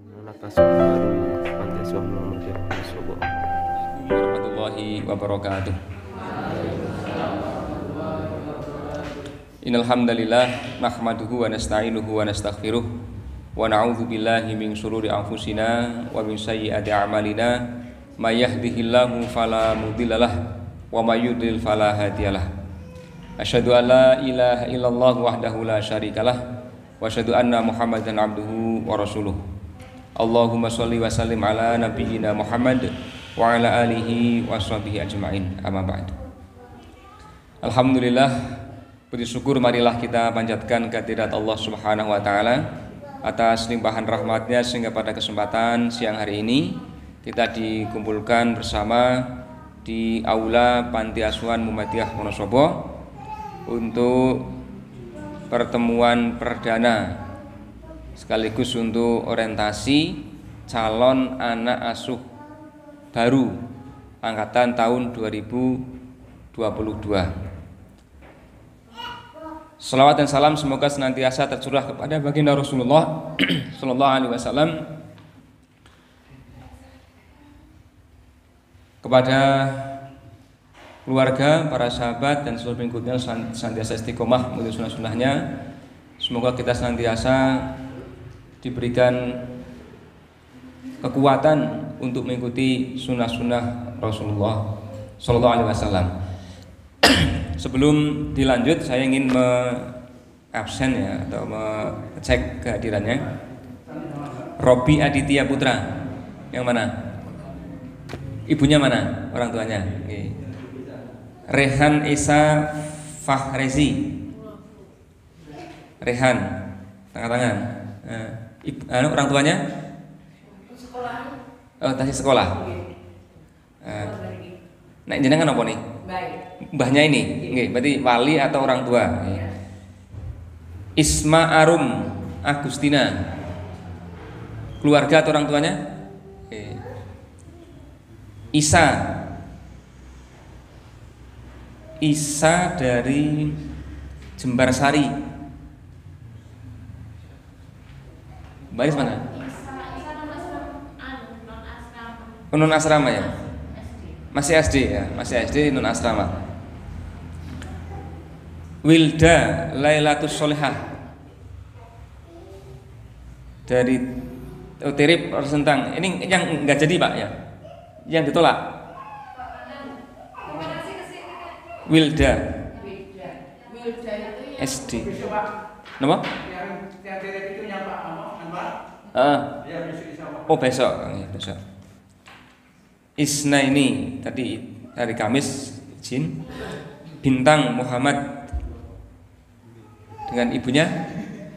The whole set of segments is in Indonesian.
warahmatullahi wabarakatuh. Innal hamdalillah nahmaduhu wa nasta'inuhu wa nastaghfiruh wa na'udzu billahi min shururi anfusina wa min sayyiati a'malina may yahdihillahu fala mudhillalah wa may yudlil fala hadiyalah. Asyhadu an la ilaha illallah wahdahu la syarikalah wa asyhadu anna Muhammadan abduhu wa rasuluh. Allahumma sholli wa sallim ala nabiyyina Muhammad wa ala alihi wa sahbihi ajma'in. Amma ba'du. Alhamdulillah, puji syukur marilah kita panjatkan kehadirat Allah Subhanahu wa taala atas limpahan rahmatnya sehingga pada kesempatan siang hari ini kita dikumpulkan bersama di aula Panti Asuhan Muhammadiyah Wonosobo untuk pertemuan perdana sekaligus untuk orientasi calon anak asuh baru angkatan tahun 2022. Salawat dan salam semoga senantiasa tercurah kepada baginda Rasulullah sallallahu alaihi wasallam, kepada keluarga, para sahabat dan seluruh pengikutnya senantiasa istiqomah mengikuti sunnah-sunnahnya. Semoga kita senantiasa diberikan kekuatan untuk mengikuti sunnah-sunnah Rasulullah sallallahu alaihi wasallam. Sebelum dilanjut, saya ingin absen ya atau mengecek kehadirannya. Robi Aditya Putra, yang mana? Ibunya mana? Orang tuanya? Okay. Rehan Esa Fahrezi. Rehan, tangan-tangan. Orang tuanya? Oh, tasih sekolah. Nah, jenengan apa nih? Mbahnya ini, nggih, berarti wali atau orang tua. Isma Arum Agustina, keluarga atau orang tuanya? Isa dari Jembarsari. Baris mana? Non asrama ya? Masih SD ya, masih SD non asrama. Wilda Lailatus Solihah dari Tirip Persentang. Ini yang enggak jadi Pak ya? Yang ditolak. Wilda SD. Nama? Oh besok. Isna ini tadi hari Kamis izin. Bintang Muhammad dengan ibunya,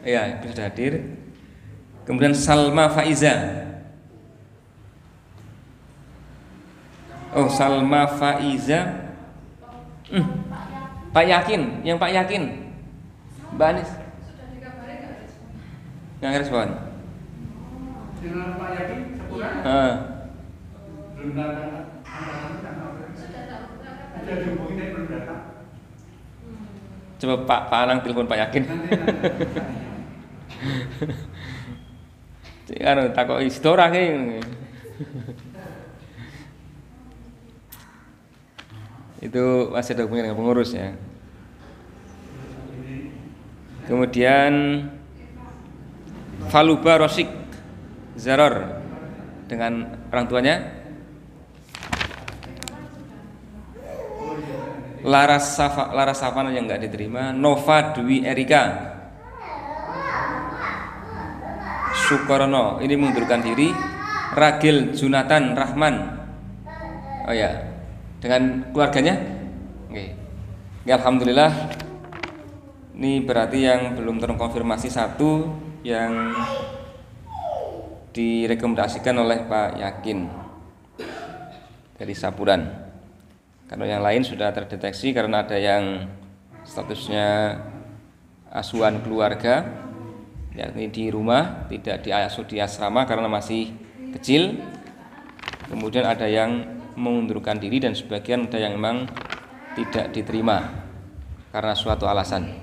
ya ibu sudah hadir. Kemudian Salma Faiza. Oh Salma Faiza. Pak Yakin, yang Pak Yakin, Mbak Anis. Nggak respon. Dengan Pak Yakin sepulang. Belum datang. Sudah dihubungi tapi belum datang. Coba Pak Anang telepon Pak Yakin. Anu takoki sedora ki. Itu masih ada hubungan dengan pengurus ya. Kemudian Faluba Rosik Zaror dengan orang tuanya. Laras Safana yang enggak diterima. Nova Dwi Erika Sukorno ini mengundurkan diri. Ragil Junatan Rahman, oh ya, dengan keluarganya. Oke. Alhamdulillah. Ini berarti yang belum terkonfirmasi satu yang direkomendasikan oleh Pak Yakin dari Sapuran. Kalau yang lain sudah terdeteksi karena ada yang statusnya asuhan keluarga, yakni di rumah, tidak diasuh di asrama karena masih kecil. Kemudian ada yang mengundurkan diri dan sebagian ada yang memang tidak diterima karena suatu alasan.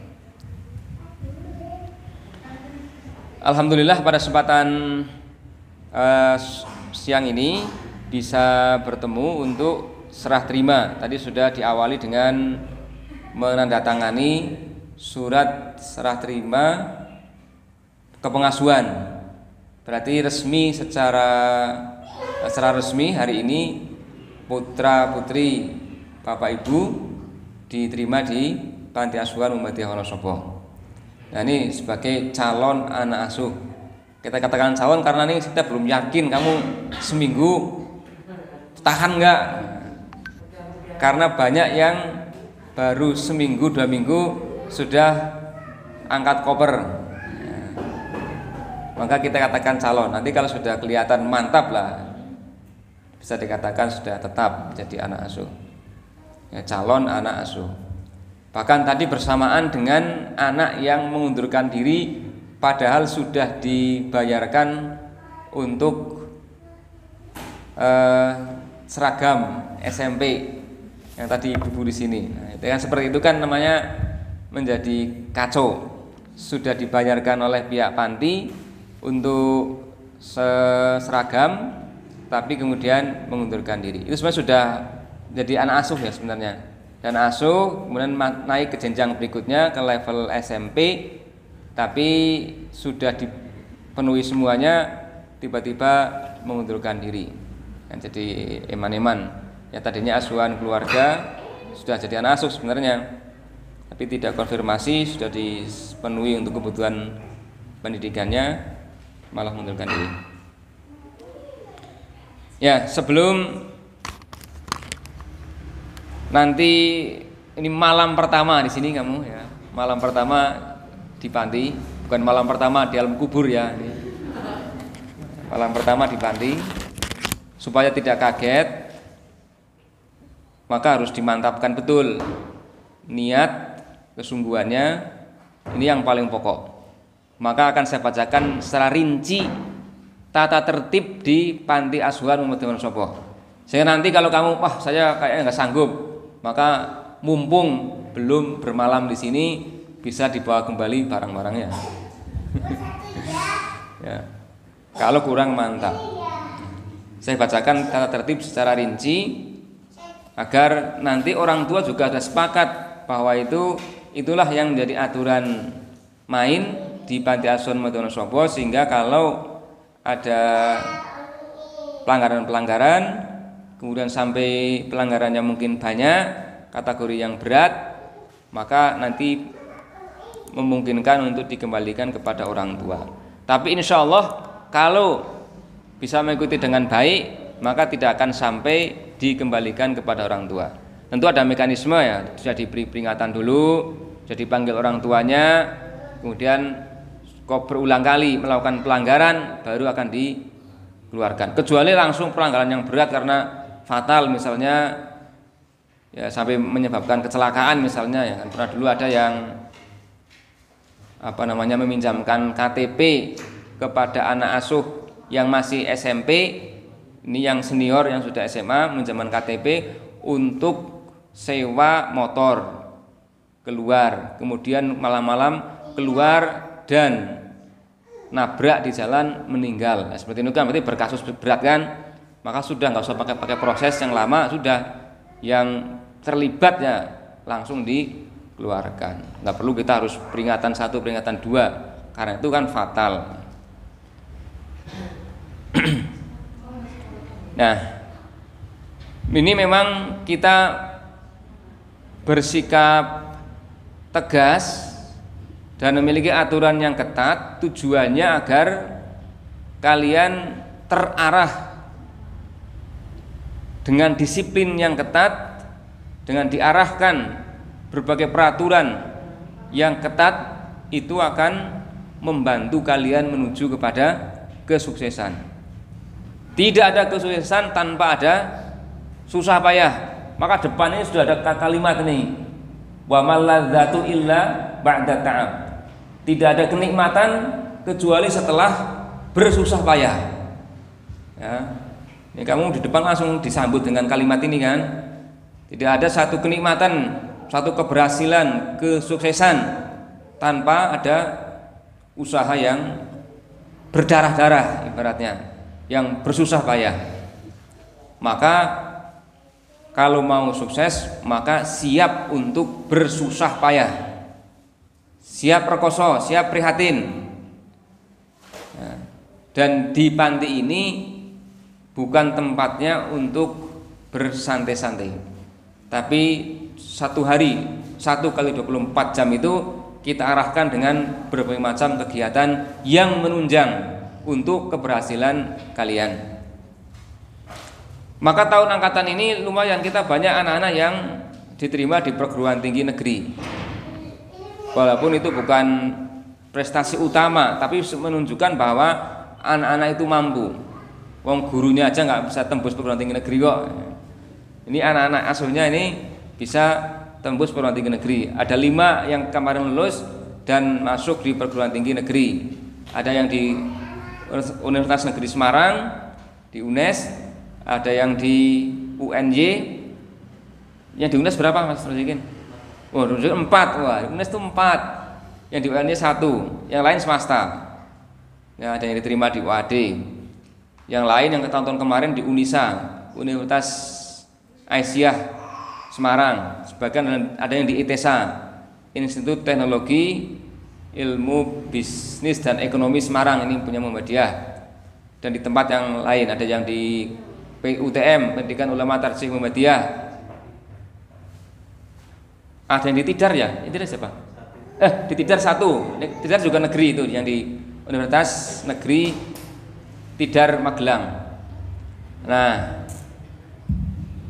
Alhamdulillah pada kesempatan siang ini bisa bertemu untuk serah terima. Tadi sudah diawali dengan menandatangani surat serah terima kepengasuhan. Berarti resmi secara resmi hari ini putra putri Bapak Ibu diterima di Panti Asuhan Muhammadiyah Wonosobo. Nah, ini sebagai calon anak asuh. Kita katakan calon karena ini kita belum yakin kamu seminggu tahan enggak. Karena banyak yang baru seminggu 2 minggu sudah angkat koper. Maka kita katakan calon. Nanti kalau sudah kelihatan mantap lah, bisa dikatakan sudah tetap jadi anak asuh. Ya, calon anak asuh. Bahkan tadi bersamaan dengan anak yang mengundurkan diri padahal sudah dibayarkan untuk seragam SMP yang tadi ibu di sini. Nah, itu kan seperti itu kan namanya menjadi kacau. Sudah dibayarkan oleh pihak panti untuk seragam, tapi kemudian mengundurkan diri. Itu sebenarnya sudah jadi anak asuh ya sebenarnya. Dan asuh kemudian naik ke jenjang berikutnya ke level SMP, tapi sudah dipenuhi semuanya, tiba-tiba mengundurkan diri. Dan jadi eman-eman. Ya tadinya asuhan keluarga sudah jadi anak asuh sebenarnya, tapi tidak konfirmasi sudah dipenuhi untuk kebutuhan pendidikannya, malah mengundurkan diri. Ya, sebelum nanti ini malam pertama di sini kamu ya, malam pertama di panti, bukan malam pertama di alam kubur ya. Ini. Malam pertama di panti, supaya tidak kaget, maka harus dimantapkan betul niat kesungguhannya. Ini yang paling pokok. Maka akan saya bacakan secara rinci tata tertib di Panti Asuhan Muhammadiyah Wonosobo. Sehingga nanti kalau kamu, wah saya kayaknya nggak sanggup, maka mumpung belum bermalam di sini bisa dibawa kembali barang-barangnya. Ya. Kalau kurang mantap, saya bacakan tata tertib secara rinci agar nanti orang tua juga ada sepakat bahwa itulah yang menjadi aturan main di Panti Asuhan Muhammadiyah Wonosobo, sehingga kalau ada pelanggaran-pelanggaran, kemudian sampai pelanggarannya mungkin banyak, kategori yang berat, maka nanti memungkinkan untuk dikembalikan kepada orang tua. Tapi insya Allah kalau bisa mengikuti dengan baik, maka tidak akan sampai dikembalikan kepada orang tua. Tentu ada mekanisme ya, sudah diberi peringatan dulu, jadi panggil orang tuanya, kemudian kok berulang kali melakukan pelanggaran baru akan dikeluarkan. Kecuali langsung pelanggaran yang berat karena fatal misalnya, ya sampai menyebabkan kecelakaan misalnya ya. Pernah dulu ada yang meminjamkan KTP kepada anak asuh yang masih SMP, ini yang senior yang sudah SMA, meminjamkan KTP untuk sewa motor keluar, kemudian malam-malam keluar dan nabrak di jalan meninggal. Nah, seperti itu kan berarti berkasus berat kan, maka sudah nggak usah pakai proses yang lama, sudah yang terlibat ya langsung dikeluarkan. Nggak perlu kita harus peringatan 1, peringatan 2, karena itu kan fatal. Nah, ini memang kita bersikap tegas dan memiliki aturan yang ketat, tujuannya agar kalian terarah dengan disiplin yang ketat, dengan diarahkan berbagai peraturan yang ketat, itu akan membantu kalian menuju kepada kesuksesan. Tidak ada kesuksesan tanpa ada susah payah. Maka depannya sudah ada kalimat ini, wa malladzatu illa ba'da ta'ab. Tidak ada kenikmatan kecuali setelah bersusah payah. Ya. Ini kamu di depan langsung disambut dengan kalimat ini kan. Tidak ada satu kenikmatan, satu keberhasilan, kesuksesan tanpa ada usaha yang berdarah-darah ibaratnya. yang bersusah payah. Maka kalau mau sukses, maka siap untuk bersusah payah, siap rekoso, siap prihatin. Dan di panti ini bukan tempatnya untuk bersantai-santai, tapi satu hari 1 kali 24 jam itu kita arahkan dengan berbagai macam kegiatan yang menunjang untuk keberhasilan kalian. Maka tahun angkatan ini lumayan kita banyak anak-anak yang diterima di perguruan tinggi negeri. Walaupun itu bukan prestasi utama, tapi menunjukkan bahwa anak-anak itu mampu. Wong gurunya aja nggak bisa tembus perguruan tinggi negeri kok. Ini anak-anak asuhnya ini bisa tembus perguruan tinggi negeri. Ada 5 yang kemarin lulus dan masuk di perguruan tinggi negeri. Ada yang di Universitas Negeri Semarang, di UNES. Ada yang di UNY. Yang di UNES berapa Mas Rozikin? Oh, 4. Wah, UNES itu 4. Yang di UNY 1, yang lain swasta. Ya, ada yang diterima di UAD. Yang lain yang tahun kemarin di UNISA, Universitas Aisyah Semarang. Sebagian ada yang di ITESA, Institut Teknologi Ilmu Bisnis dan Ekonomi Semarang, ini punya Muhammadiyah. Dan di tempat yang lain ada yang di PUTM, Pendidikan Ulama Tarjih Muhammadiyah. Ada yang di Tidar ya? Ini siapa? Di Tidar 1. Tidar juga negeri itu, yang di Universitas Negeri Tidar Magelang. Nah,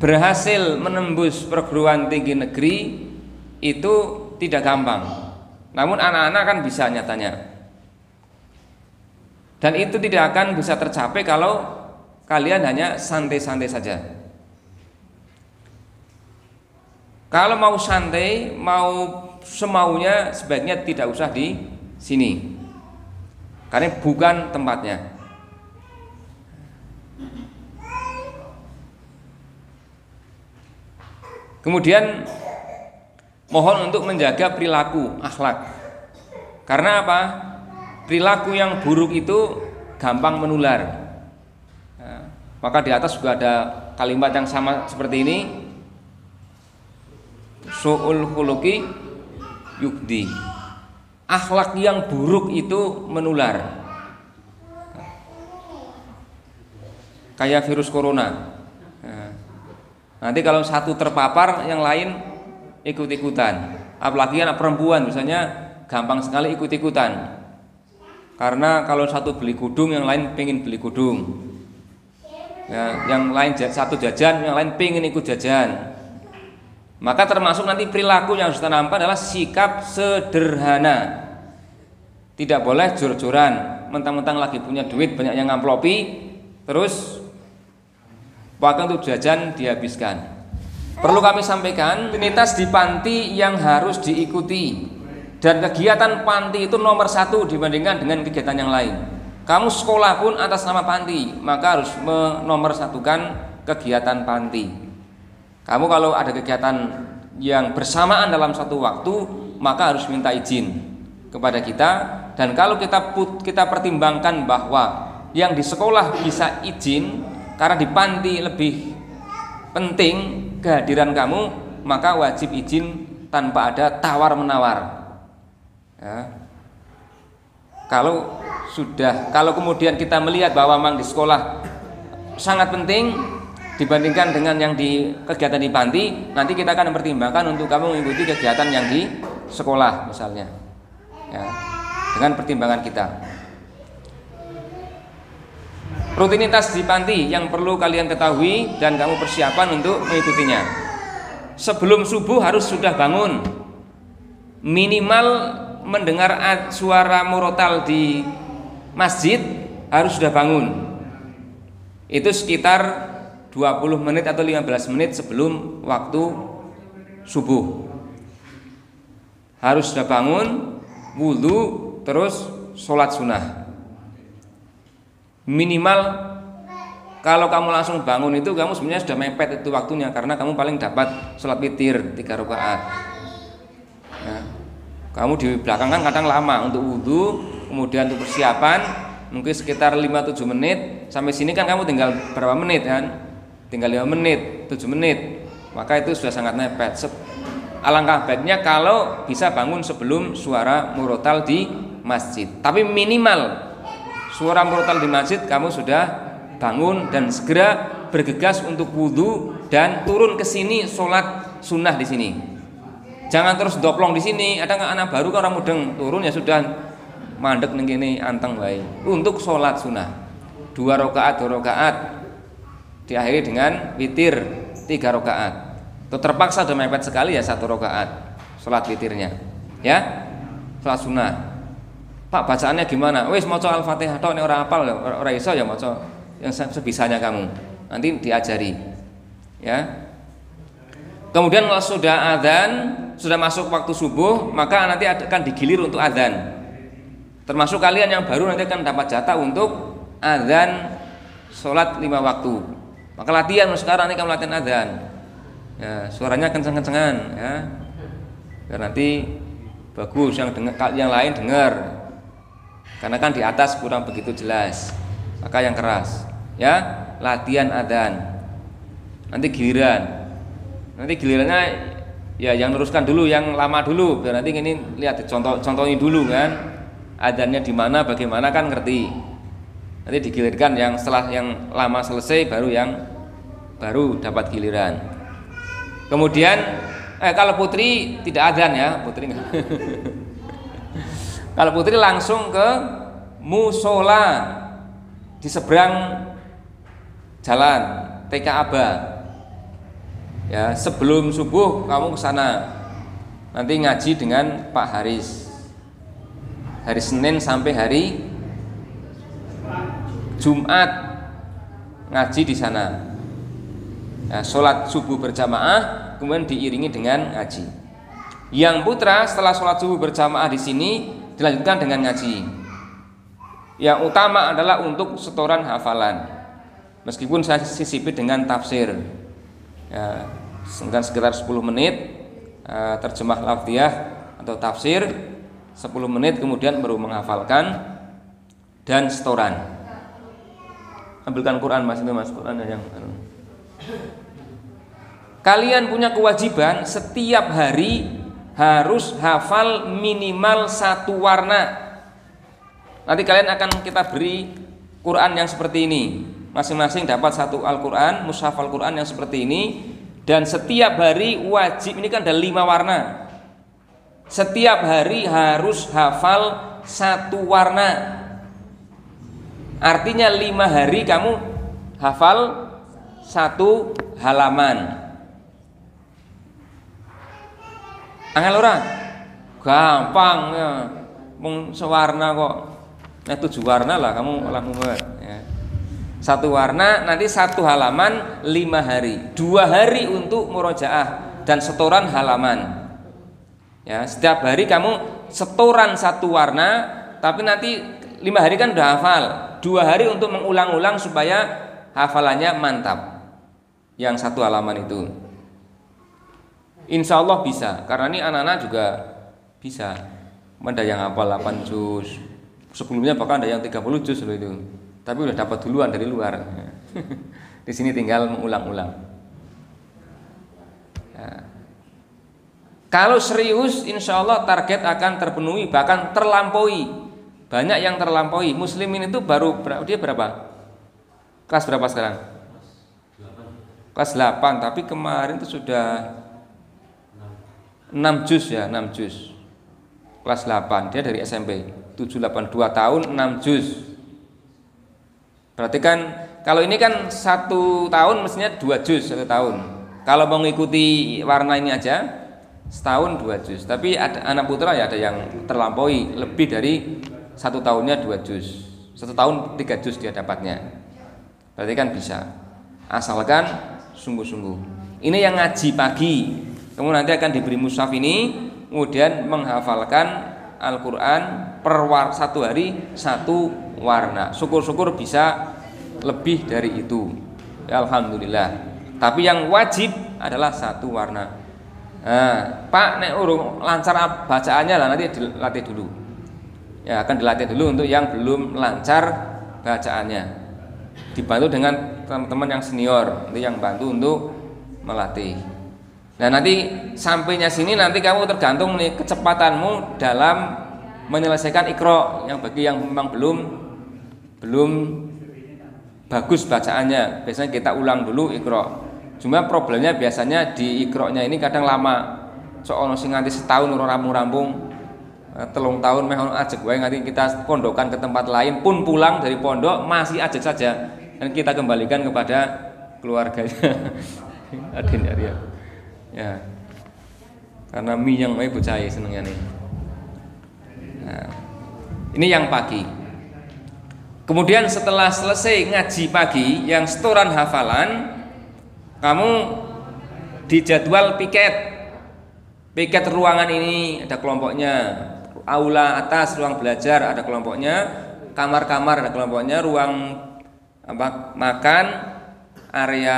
berhasil menembus perguruan tinggi negeri itu tidak gampang. Namun anak-anak kan bisa nyatanya. Dan itu tidak akan bisa tercapai kalau kalian hanya santai-santai saja. Kalau mau santai, mau semaunya, sebaiknya tidak usah di sini, karena bukan tempatnya. Kemudian mohon untuk menjaga perilaku, akhlak. Karena apa? Perilaku yang buruk itu gampang menular. Maka di atas juga ada kalimat yang sama seperti ini. Su'ul khuluqi yukdi. Akhlak yang buruk itu menular. Kayak virus corona. Nanti kalau satu terpapar, yang lain ikut-ikutan. Apalagi anak perempuan misalnya gampang sekali ikut-ikutan. Karena kalau satu beli kudung, yang lain pengen beli kudung. Ya, yang lain satu jajan, yang lain pengen ikut jajan. Maka termasuk nanti perilaku yang harus kita nampak adalah sikap sederhana. Tidak boleh jor-joran, mentang-mentang lagi punya duit banyak yang ngamplopi, terus bahkan untuk jajan dihabiskan. Perlu kami sampaikan, rutinitas di panti yang harus diikuti, dan kegiatan panti itu nomor 1 dibandingkan dengan kegiatan yang lain. Kamu sekolah pun atas nama panti, maka harus menomorsatukan kegiatan panti. Kamu kalau ada kegiatan yang bersamaan dalam satu waktu, maka harus minta izin kepada kita. Dan kalau kita pertimbangkan bahwa yang di sekolah bisa izin, karena di panti lebih penting kehadiran kamu, maka wajib izin tanpa ada tawar-menawar. Ya. Kalau kemudian kita melihat bahwa memang di sekolah sangat penting dibandingkan dengan yang di kegiatan di panti, nanti kita akan mempertimbangkan untuk kamu mengikuti kegiatan yang di sekolah misalnya, ya, dengan pertimbangan kita. Rutinitas di panti yang perlu kalian ketahui dan kamu persiapan untuk mengikutinya. Sebelum subuh harus sudah bangun, minimal mendengar suara murotal di masjid harus sudah bangun. Itu sekitar 20 menit atau 15 menit sebelum waktu subuh. Harus sudah bangun, wudu, terus sholat sunnah. Minimal kalau kamu langsung bangun itu kamu sebenarnya sudah mepet itu waktunya, karena kamu paling dapat sholat witir 3 rakaat. Nah, kamu di belakang kan kadang lama untuk wudu, kemudian untuk persiapan, mungkin sekitar 5-7 menit. Sampai sini kan kamu tinggal berapa menit kan? Tinggal 5 menit, 7 menit. Maka itu sudah sangat mepet. Alangkah baiknya kalau bisa bangun sebelum suara murotal di masjid. Tapi minimal suara murotal di masjid kamu sudah bangun dan segera bergegas untuk wudhu dan turun ke sini sholat sunnah di sini. Jangan terus doplong di sini. Ada nggak anak baru kan orang mudeng turun ya sudah mandek ning kene anteng wae. Untuk sholat sunnah 2 rakaat diakhiri dengan witir 3 rakaat. Itu terpaksa udah mepet sekali ya 1 rakaat sholat witirnya. Ya, sholat sunnah. Pak bacaannya gimana? Wis maca Al-Fatihah tok nek ora hafal ora iso ya maca yang sebisanya kamu. Nanti diajari. Ya. Kemudian kalau sudah adzan, sudah masuk waktu subuh, maka nanti akan digilir untuk adzan. Termasuk kalian yang baru nanti akan dapat jatah untuk adzan sholat 5 waktu. Maka latihan sekarang ini kamu latihan adzan. Ya, suaranya kenceng-kencengan ya. Biar nanti bagus yang lain dengar. Karena kan di atas kurang begitu jelas. Maka yang keras. Ya, latihan adzan. Nanti giliran. Nanti gilirannya ya yang luruskan dulu, yang lama dulu. Biar nanti ini lihat contohin dulu kan. Adzannya di mana, bagaimana kan ngerti. Nanti digilirkan yang setelah yang lama selesai baru yang baru dapat giliran. Kemudian kalau putri tidak adzan ya, putri enggak. Kalau putri langsung ke musola di seberang jalan TK Aba. Ya, sebelum subuh kamu ke sana. Nanti ngaji dengan Pak Haris. Hari Senin sampai hari Jumat ngaji di sana. Ya, sholat subuh berjamaah, kemudian diiringi dengan ngaji. Yang putra setelah sholat subuh berjamaah di sini dilanjutkan dengan ngaji. Yang utama adalah untuk setoran hafalan. Meskipun saya sisipi dengan tafsir. Ya, sekitar 10 menit terjemah lafziyah atau tafsir 10 menit kemudian baru menghafalkan dan setoran. Ambilkan Quran Mas, itu Mas Quran yang kalian punya kewajiban setiap hari harus hafal minimal 1 warna. Nanti kalian akan kita beri Quran yang seperti ini. Masing-masing dapat 1 Al-Quran, mushaf Al-Quran yang seperti ini. Dan setiap hari wajib, ini kan ada 5 warna. Setiap hari harus hafal 1 warna. Artinya 5 hari kamu hafal 1 halaman. Angel ora? Gampang ya. Mung sewarna kok. Nah 7 warna lah kamu olah mumet ya. 1 warna nanti 1 halaman 5 hari. 2 hari untuk murojaah dan setoran halaman. Ya, setiap hari kamu setoran 1 warna, tapi nanti 5 hari kan udah hafal. 2 hari untuk mengulang-ulang supaya hafalannya mantap. Yang 1 halaman itu. Insya Allah bisa, karena ini anak-anak juga bisa. Ada yang hafal 8 juz. Sebelumnya bahkan ada yang 30 juz loh itu. Tapi udah dapat duluan dari luar. Di sini tinggal mengulang-ulang. Nah, kalau serius, insya Allah target akan terpenuhi, bahkan terlampaui. Banyak yang terlampaui. Muslimin itu baru dia berapa? Kelas berapa sekarang? Kelas 8. Tapi kemarin itu sudah 6 juz ya, 6 juz. Kelas 8, dia dari SMP. 7, 8, 2 tahun 6 juz. Berarti kan kalau ini kan 1 tahun mestinya 2 juz 1 tahun. Kalau mau mengikuti warna ini aja setahun 2 juz. Tapi ada anak putra ya ada yang terlampaui lebih dari 1 tahunnya 2 juz. 1 tahun 3 juz dia dapatnya. Berarti kan bisa. Asalkan sungguh-sungguh. Ini yang ngaji pagi. Kemudian nanti akan diberi mushaf ini, kemudian menghafalkan Al-Quran per 1 hari 1 warna. Syukur-syukur bisa lebih dari itu. Ya, alhamdulillah. Tapi yang wajib adalah 1 warna. Nah, Pak nek urung lancar bacaannya lah nanti dilatih dulu. Ya, akan dilatih dulu untuk yang belum lancar bacaannya. Dibantu dengan teman-teman yang senior, nanti yang bantu untuk melatih. Nah, nanti sampainya sini nanti kamu tergantung nih kecepatanmu dalam menyelesaikan Iqra. Yang bagi yang memang belum bagus bacaannya, biasanya kita ulang dulu Iqra. Cuma problemnya biasanya di Iqra-nya ini kadang lama. Soalnya sing nganti setahun ora rampung-rampung, 3 tahun meh ono ajek wae, nanti kita pondokan ke tempat lain, pun pulang dari pondok masih ajek saja, dan kita kembalikan kepada keluarganya. Adin ya. Ya. Karena miyang wae bocah senengnya nih. Nah, ini yang pagi. Kemudian setelah selesai ngaji pagi yang setoran hafalan, kamu dijadwal piket ruangan ini ada kelompoknya, aula atas ruang belajar ada kelompoknya, kamar-kamar ada kelompoknya, ruang makan, area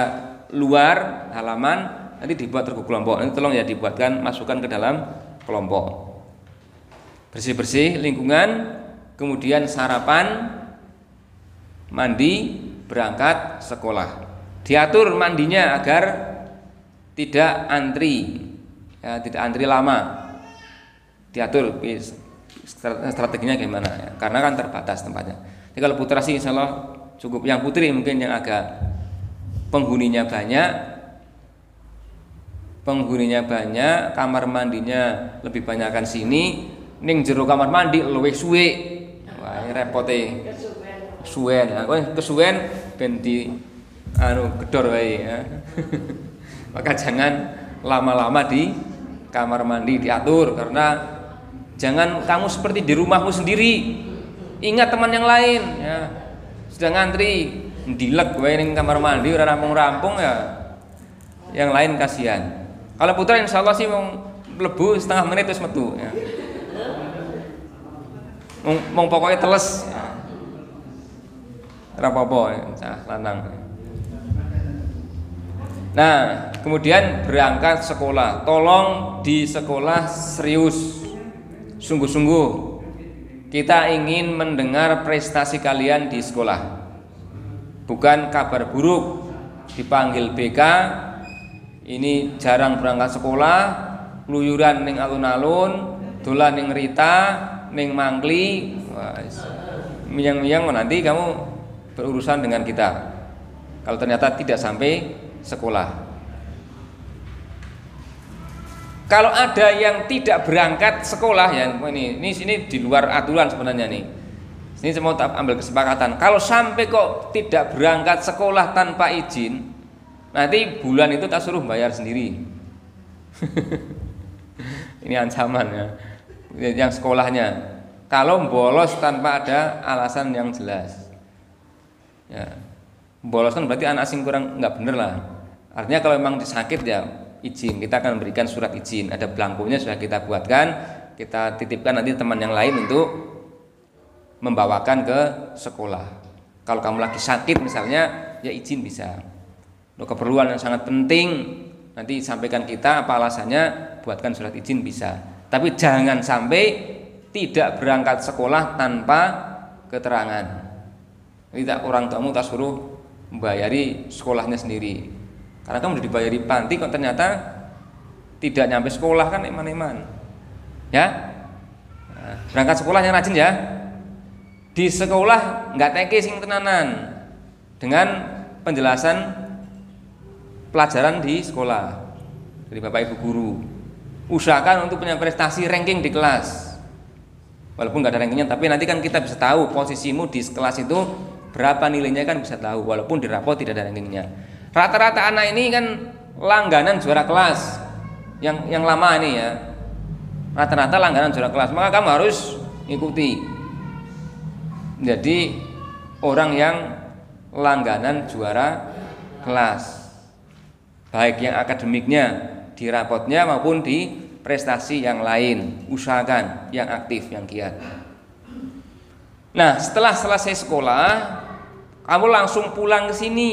luar halaman nanti dibuat kelompok. Nanti tolong ya dibuatkan, masukkan ke dalam kelompok. Bersih-bersih lingkungan, kemudian sarapan, mandi, berangkat sekolah. Diatur mandinya agar tidak antri, ya, tidak antri lama. Diatur strateginya gimana ya? Karena kan terbatas tempatnya. Jadi kalau putra sih insya Allah cukup. Yang putri mungkin yang agak penghuninya banyak, kamar mandinya lebih banyakkan sini. Ning jero kamar mandi luwih suwe. Wah, ini repote. Suwen, kesuwen ben di gedor wae ya. Maka jangan lama-lama di kamar mandi, diatur, karena jangan kamu seperti di rumahmu sendiri. Ingat teman yang lain ya. Sudah ngantri, ndilek wae ning kamar mandi ora rampung-rampung ya. Yang lain kasihan. Kalau putra insyaallah sih mau mlebu setengah menit terus metu ya. Mong pokoknya teles ya. Ora apa-apa ya, lanang. Nah, kemudian berangkat sekolah. Tolong di sekolah serius, sungguh-sungguh. Kita ingin mendengar prestasi kalian di sekolah, bukan kabar buruk. Dipanggil BK, ini jarang berangkat sekolah, keluyuran ning alun-alun, dolan ning Rita, ning Mangkli, miyang-miyang nanti kamu berurusan dengan kita. Kalau ternyata tidak sampai sekolah. Kalau ada yang tidak berangkat sekolah ya, ini di luar aturan sebenarnya nih. Ini saya mau ambil kesepakatan. Kalau sampai kok tidak berangkat sekolah tanpa izin, nanti bulan itu tak suruh bayar sendiri. Ini ancaman ya. Yang sekolahnya. Kalau bolos tanpa ada alasan yang jelas. Ya, bolos kan berarti anak asing kurang nggak bener lah. Artinya kalau memang sakit ya izin, kita akan memberikan surat izin. Ada belangkonya sudah kita buatkan, kita titipkan nanti teman yang lain untuk membawakan ke sekolah. Kalau kamu lagi sakit misalnya, ya izin bisa. Untuk keperluan yang sangat penting nanti sampaikan kita apa alasannya, buatkan surat izin bisa. Tapi jangan sampai tidak berangkat sekolah tanpa keterangan. Tidak, orang tuamu tak suruh membayari sekolahnya sendiri. Karena kamu udah dibayari panti kok ternyata tidak nyampe sekolah kan eman-eman. Ya. Nah, berangkat sekolah yang rajin ya. Di sekolah enggak teke sing tenanan. Dengan penjelasan pelajaran di sekolah dari Bapak Ibu guru. Usahakan untuk punya prestasi ranking di kelas. Walaupun enggak ada rankingnya, tapi nanti kan kita bisa tahu posisimu di kelas itu berapa nilainya, kan bisa tahu walaupun di rapot tidak ada rankingnya. Rata-rata anak ini kan langganan juara kelas yang lama ini ya, rata-rata langganan juara kelas, maka kamu harus ikuti jadi orang yang langganan juara kelas, baik yang akademiknya di rapotnya maupun di prestasi yang lain. Usahakan yang aktif, yang giat. Nah, setelah selesai sekolah, kamu langsung pulang ke sini.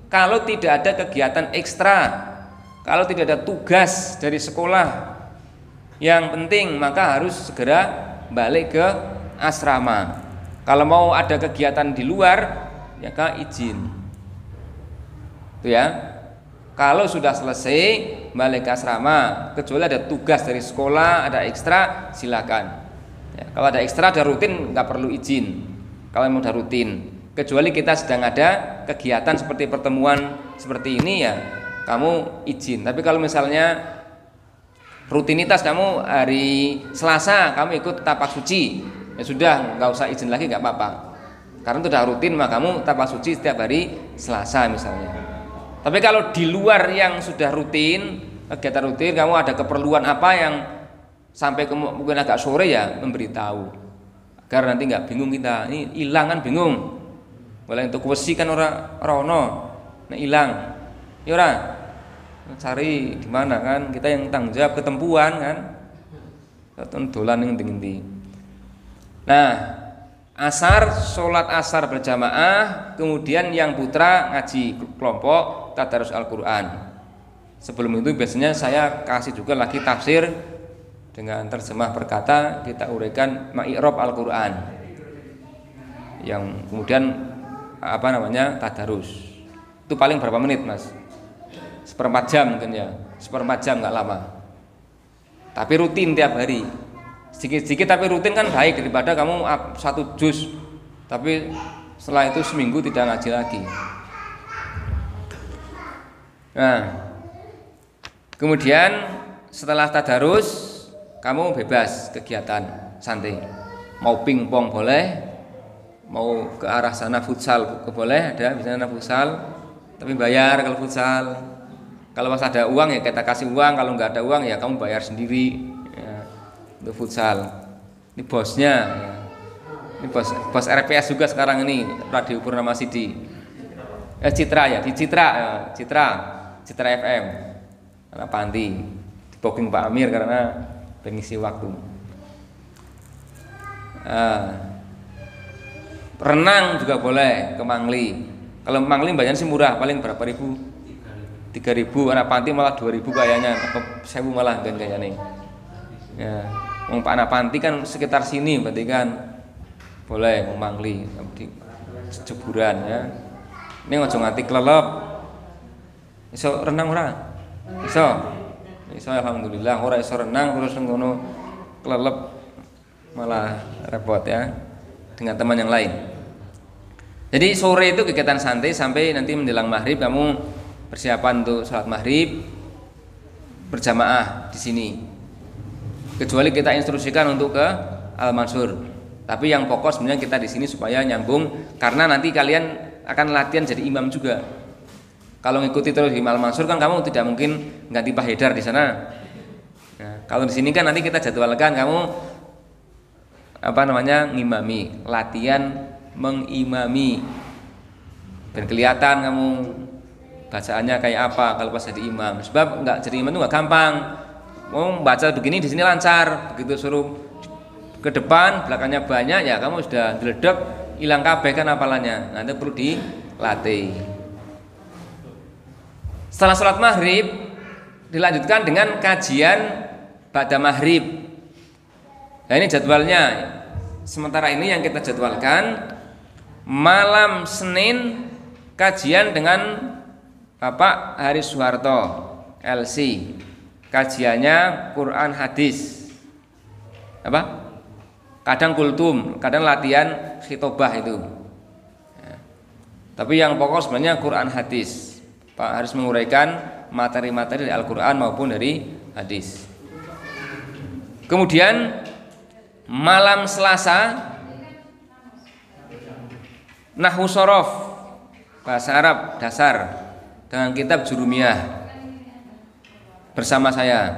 Kalau tidak ada kegiatan ekstra, kalau tidak ada tugas dari sekolah yang penting, maka harus segera balik ke asrama. Kalau mau ada kegiatan di luar, ya izin. Itu ya. Kalau sudah selesai balik ke asrama, kecuali ada tugas dari sekolah, ada ekstra, silakan. Ya, kalau ada ekstra, ada rutin, nggak perlu izin. Kalau mau udah rutin, kecuali kita sedang ada kegiatan seperti pertemuan seperti ini ya, kamu izin. Tapi kalau misalnya rutinitas kamu hari Selasa kamu ikut tapak suci, ya sudah nggak usah izin lagi, nggak apa-apa. Karena itu udah rutin, maka kamu tapak suci setiap hari Selasa misalnya. Tapi kalau di luar yang sudah rutin, kegiatan rutin, kamu ada keperluan apa yang sampai mungkin agak sore ya memberitahu, agar nanti nggak bingung kita. Ini hilang kan bingung. Boleh untuk wesi kan orang ono, nah hilang, yora cari di mana kan? Kita yang tanggung jawab ketempuan kan, dolan yang tinggi. Nah, asar, sholat asar berjamaah, kemudian yang putra ngaji kelompok tadarus Al-Quran. Sebelum itu biasanya saya kasih juga lagi tafsir dengan terjemah berkata, kita uraikan ma'i'rab Al-Quran, yang kemudian tadarus. Itu paling berapa menit mas? 1/4 jam mungkin ya, 1/4 jam nggak lama. Tapi rutin tiap hari, sedikit-sedikit tapi rutin kan baik daripada kamu 1 juz tapi setelah itu seminggu tidak ngaji lagi. Nah, kemudian setelah tadarus kamu bebas kegiatan santai, mau pingpong boleh, mau ke arah sana futsal boleh, ada misalnya futsal tapi bayar kalau futsal. Kalau pas ada uang ya kita kasih uang, kalau nggak ada uang ya kamu bayar sendiri ya, untuk futsal. Ini bosnya ya. Ini bos RPS juga sekarang ini, Radio Purnama Sidi. Citra ya, di Citra FM anak Panti, di booking Pak Amir karena pengisi waktu. Renang juga boleh ke Mangli. Kalau Mangli bayarnya sih murah, paling berapa ribu? 3.000, anak Panti malah 2.000 kayaknya, atau 1.000 malah kan kayaknya. Ya, anak Panti kan sekitar sini, berarti kan boleh mau Mangli di jeburan ya. Ini ojo nganti kelelep. Iso renang ora? Iso alhamdulillah, ora iso renang terus ngono kelelep malah repot ya dengan teman yang lain. Jadi sore itu kegiatan santai sampai nanti menjelang maghrib kamu persiapan untuk sholat maghrib berjamaah di sini. Kecuali kita instruksikan untuk ke Al-Mansur. Tapi yang pokok sebenarnya kita di sini supaya nyambung, karena nanti kalian akan latihan jadi imam juga. Kalau ngikuti terus di Al-Mansur kan kamu tidak mungkin ganti Pak Haidar di sana. Nah, kalau di sini kan nanti kita jadwalkan kamu ngimami, latihan mengimami, dan kelihatan kamu bacaannya kayak apa kalau pas jadi imam. Sebab nggak jadi imam itu nggak gampang. Mau baca begini di sini lancar, begitu suruh ke depan belakangnya banyak ya kamu sudah geledek hilang kabeh kan hafalannya. Nanti perlu dilatih. Setelah sholat maghrib dilanjutkan dengan kajian ba'da maghrib. Nah ini jadwalnya. Sementara ini yang kita jadwalkan malam Senin kajian dengan Bapak Haris Soeharto LC. Kajiannya Quran hadis. Apa? Kadang kultum, kadang latihan khitobah itu. Ya. Tapi yang pokok sebenarnya Quran hadis. Pak harus menguraikan materi-materi dari Al-Quran maupun dari hadis. Kemudian malam Selasa Nahwu Shorof bahasa Arab dasar dengan kitab Jurumiyah bersama saya.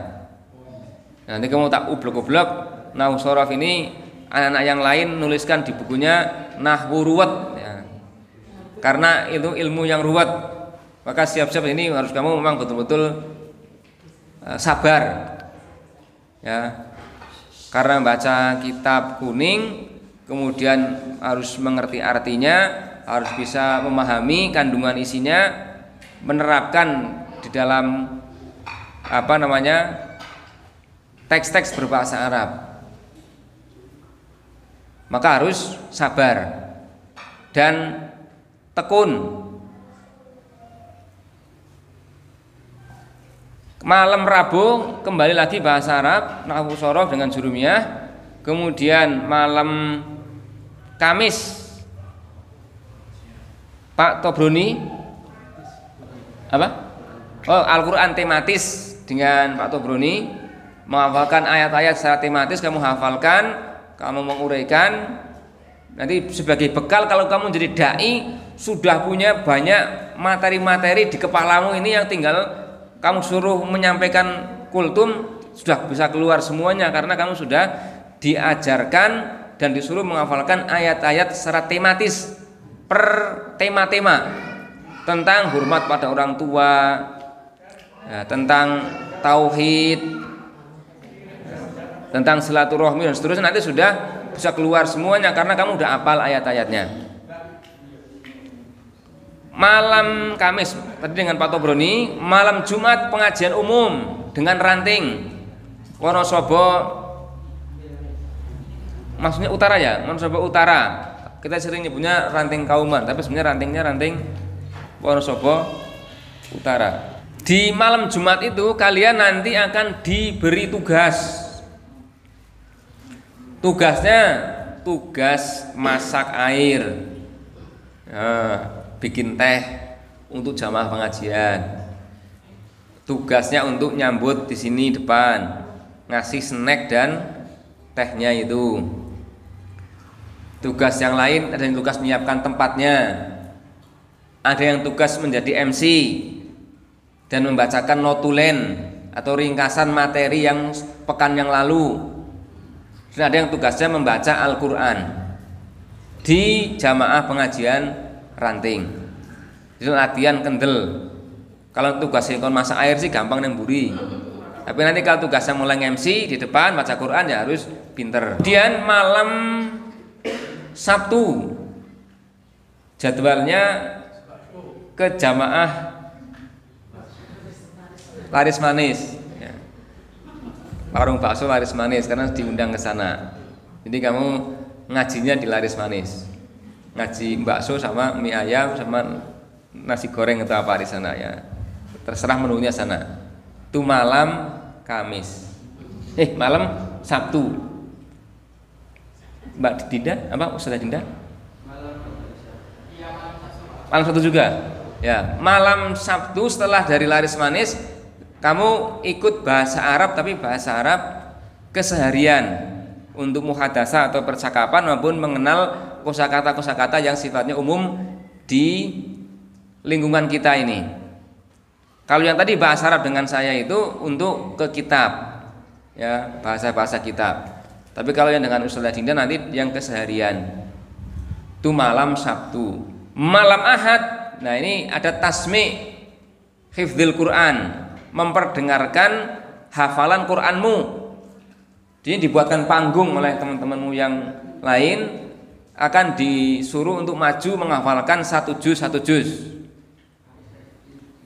Nanti kamu tak ublek-ublek Nahwu Shorof ini anak-anak yang lain nuliskan di bukunya Nahwu Ruwet ya. Karena itu ilmu yang ruwet, maka siap-siap ini harus kamu memang betul-betul sabar ya. Karena baca kitab kuning kemudian harus mengerti artinya, harus bisa memahami kandungan isinya, menerapkan di dalam teks-teks berbahasa Arab. Maka harus sabar dan tekun. Malam Rabu kembali lagi bahasa Arab, nahwu shorof dengan jurumiyah. Kemudian malam Kamis Pak Tobroni apa? Oh, Al-Quran tematis dengan Pak Tobroni, menghafalkan ayat-ayat secara tematis. Kamu hafalkan, kamu menguraikan. Nanti sebagai bekal kalau kamu jadi dai, sudah punya banyak materi-materi di kepalamu ini, yang tinggal kamu suruh menyampaikan kultum sudah bisa keluar semuanya, karena kamu sudah diajarkan dan disuruh menghafalkan ayat-ayat secara tematis per tema-tema, tentang hormat pada orang tua, ya, tentang tauhid, tentang silaturahmi dan seterusnya. Nanti sudah bisa keluar semuanya karena kamu udah hafal ayat-ayatnya. Malam Kamis tadi dengan Pak Tobroni, malam Jumat pengajian umum dengan ranting Wonosobo, maksudnya utara ya, Wonosobo Utara. Kita sering nyebutnya ranting Kauman, tapi sebenarnya rantingnya ranting Wonosobo Utara. Di malam Jumat itu kalian nanti akan diberi tugas. Tugasnya tugas masak air, bikin teh untuk jamaah pengajian. Tugasnya untuk nyambut di sini depan, ngasih snack dan tehnya itu. Tugas yang lain ada yang tugas menyiapkan tempatnya, ada yang tugas menjadi MC dan membacakan notulen atau ringkasan materi yang pekan yang lalu. Dan ada yang tugasnya membaca Al-Quran di jamaah pengajian ranting. Itu latihan kendel. Kalau tugasnya kon masak air sih gampang neng buri. Tapi nanti kalau tugasnya mulai MC di depan baca Quran ya harus pinter. Kemudian malam Sabtu jadwalnya ke jamaah laris manis. Warung bakso laris manis karena diundang ke sana. Jadi kamu ngajinya di laris manis. Ngaji bakso sama mie ayam sama nasi goreng atau apa di sana ya. Terserah menunya sana. Itu malam Kamis. Malam Sabtu. Mbak Dinda, apa Ustazah Dinda? Malam Sabtu juga. Ya, malam Sabtu setelah dari laris manis kamu ikut bahasa Arab, tapi bahasa Arab keseharian untuk muhadasah atau percakapan maupun mengenal kosakata-kosakata yang sifatnya umum di lingkungan kita ini. Kalau yang tadi bahasa Arab dengan saya itu untuk ke kitab, ya bahasa-bahasa kitab. Tapi kalau yang dengan Ustazah Dinda nanti yang keseharian. Itu malam Sabtu. Malam Ahad, nah ini ada tasmi' hifdzil Quran, memperdengarkan hafalan Quranmu. Jadi dibuatkan panggung oleh teman-temanmu yang lain, akan disuruh untuk maju menghafalkan satu juz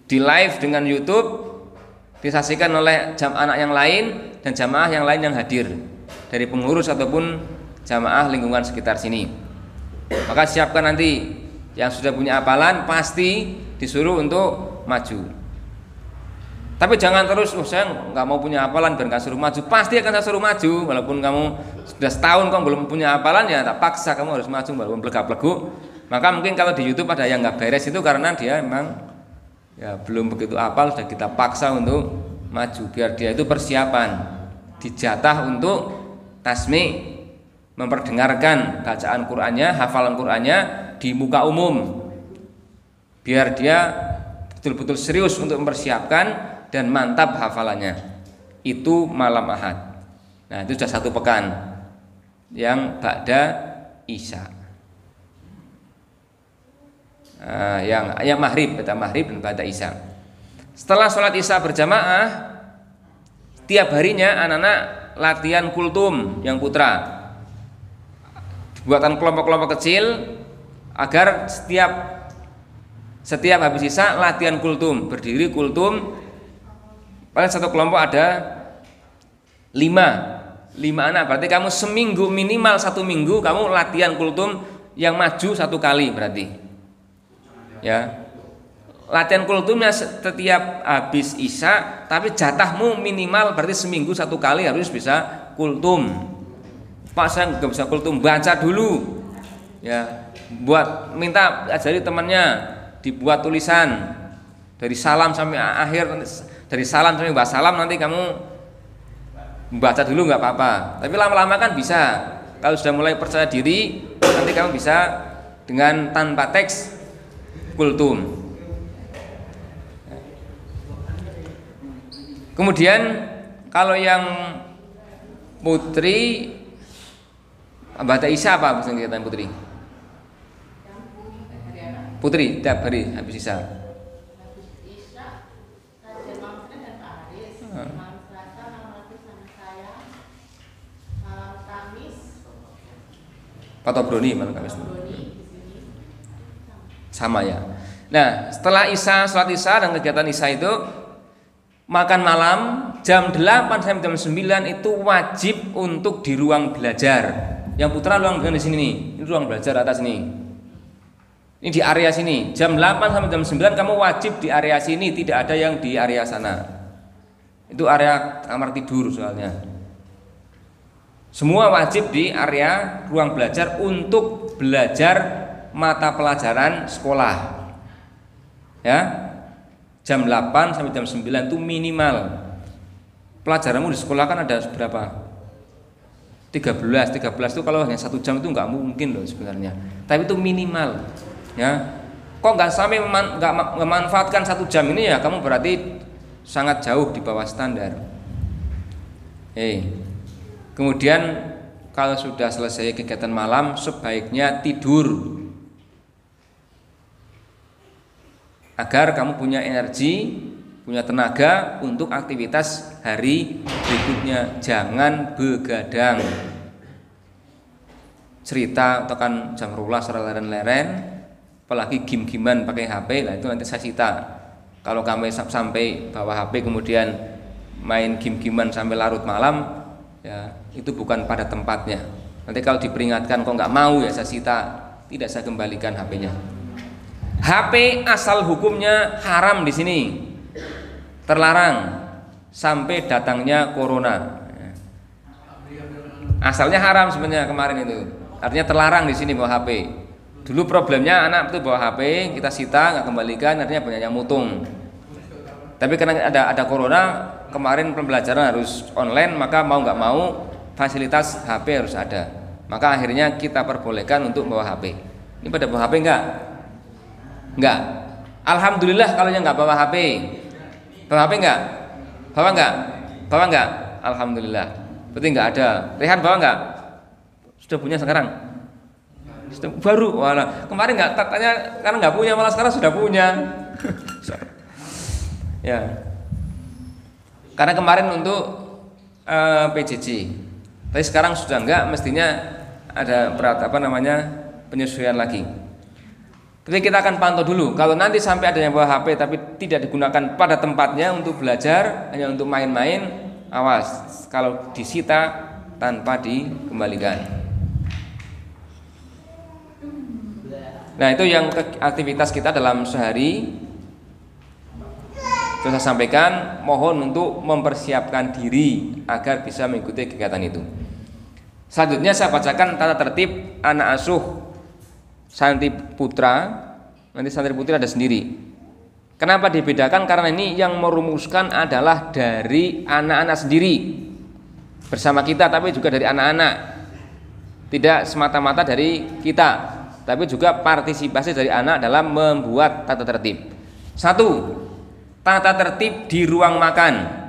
di live dengan YouTube, disaksikan oleh anak yang lain dan jamaah yang lain yang hadir dari pengurus ataupun jamaah lingkungan sekitar sini. Maka siapkan nanti yang sudah punya hafalan pasti disuruh untuk maju. Tapi jangan terus, saya nggak mau punya hafalan biar nggak suruh maju. Pasti akan saya suruh maju, walaupun kamu sudah setahun kamu belum punya hafalan ya tak paksa kamu harus maju walaupun belegak-beleguk. Maka mungkin kalau di YouTube ada yang nggak beres itu karena dia memang ya belum begitu hafal, sudah kita paksa untuk maju biar dia itu persiapan, dijatah untuk tasmi' memperdengarkan bacaan Qur'annya, hafalan Qur'annya di muka umum, biar dia betul-betul serius untuk mempersiapkan dan mantap hafalannya. Itu malam Ahad. Nah itu sudah satu pekan yang ba'da Isya, yang maghrib, ba'da maghrib dan ba'da Isya. Setelah sholat Isya berjamaah, tiap harinya anak-anak latihan kultum yang putra, buatan kelompok-kelompok kecil agar setiap habis Isya latihan kultum, berdiri kultum. Pada satu kelompok ada 5 5 anak. Berarti kamu seminggu, minimal 1 minggu kamu latihan kultum yang maju 1 kali berarti. Ya. Latihan kultumnya setiap habis isya, tapi jatahmu minimal berarti seminggu 1 kali harus bisa kultum. Pak saya nggak bisa kultum, baca dulu. Ya, minta ajari temannya dibuat tulisan dari salam sampai akhir, dari salam sampai wassalam nanti kamu baca dulu nggak apa-apa. Tapi lama-lama kan bisa. Kalau sudah mulai percaya diri, nanti kamu bisa dengan tanpa teks kultum. Kemudian kalau yang putri baca isya apa maksudnya kegiatan putri? Putri tiap hari habis isya. Patobroni malam Kamis. Sama ya. Nah, setelah isya, sholat isya dan kegiatan isya itu makan malam jam 8 sampai jam 9 itu wajib untuk di ruang belajar. Yang putra ruang belajar di sini nih. Ini ruang belajar atas nih. Ini di area sini. Jam 8 sampai jam 9 kamu wajib di area sini, tidak ada yang di area sana. Itu area kamar tidur soalnya. Semua wajib di area ruang belajar untuk belajar mata pelajaran sekolah. Ya. Jam 8 sampai jam 9 itu minimal. Pelajaranmu di sekolah kan ada berapa? 13 itu kalau hanya 1 jam itu nggak mungkin loh sebenarnya. Tapi itu minimal. Ya. Kok nggak sampai nggak memanfaatkan 1 jam ini ya kamu berarti sangat jauh di bawah standar. Kemudian kalau sudah selesai kegiatan malam sebaiknya tidur. Agar kamu punya energi, punya tenaga untuk aktivitas hari berikutnya. Jangan begadang cerita atau kan jam rolas leren-leren, apalagi game-gamean pakai HP, nah itu nanti saya cita. Kalau kamu sampai bawa HP kemudian main game-gamean sampai larut malam, ya itu bukan pada tempatnya. Nanti kalau diperingatkan kok nggak mau ya saya cita, tidak saya kembalikan HP-nya. HP asal hukumnya haram di sini, terlarang sampai datangnya corona. Asalnya haram sebenarnya kemarin itu, artinya terlarang di sini bawa HP. Dulu problemnya anak itu bawa HP, kita sita nggak kembalikan, artinya banyak yang mutung. Tapi karena ada corona, kemarin pembelajaran harus online, maka mau nggak mau fasilitas HP harus ada. Maka akhirnya kita perbolehkan untuk bawa HP. Ini pada bawa HP enggak? Enggak. Alhamdulillah kalau yang nggak bawa HP. Bawa HP enggak? Bawa enggak? Bawa enggak? Alhamdulillah. Berarti enggak ada. Rehan bawa enggak? Sudah punya sekarang? Sudah baru. Wala. Kemarin enggak tanya karena enggak punya, malah sekarang sudah punya. Ya. Karena kemarin untuk PJJ. Tapi sekarang sudah enggak, mestinya ada penyesuaian lagi. Tapi kita akan pantau dulu. Kalau nanti sampai ada yang bawa HP tapi tidak digunakan pada tempatnya untuk belajar, hanya untuk main-main, awas. Kalau disita tanpa dikembalikan. Nah itu yang aktivitas kita dalam sehari. Sudah saya sampaikan, mohon untuk mempersiapkan diri agar bisa mengikuti kegiatan itu. Selanjutnya saya bacakan tata tertib anak asuh santri putra. Nanti santri putri ada sendiri. Kenapa dibedakan? Karena ini yang merumuskan adalah dari anak-anak sendiri bersama kita, tapi juga dari anak-anak. Tidak semata-mata dari kita, tapi juga partisipasi dari anak dalam membuat tata tertib. 1. Tata tertib di ruang makan.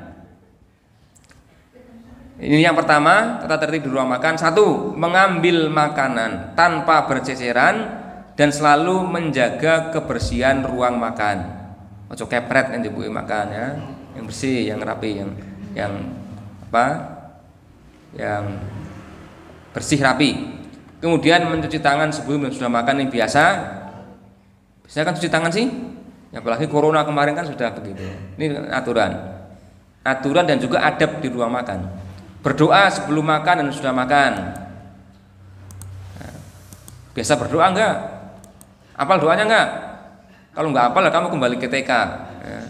Ini yang pertama, tata tertib di ruang makan. 1. Mengambil makanan tanpa berceceran dan selalu menjaga kebersihan ruang makan. Ojo kepret kan jebuke makan ya, yang bersih, yang rapi, yang bersih rapi. Kemudian mencuci tangan sebelum dan sudah makan, yang biasa. Biasanya kan cuci tangan sih. Apalagi corona kemarin kan sudah begitu. Ini aturan dan juga adab di ruang makan. Berdoa sebelum makan dan sudah makan. Biasa berdoa enggak? Apal doanya enggak? Kalau enggak apal, kamu kembali ke TK, ya,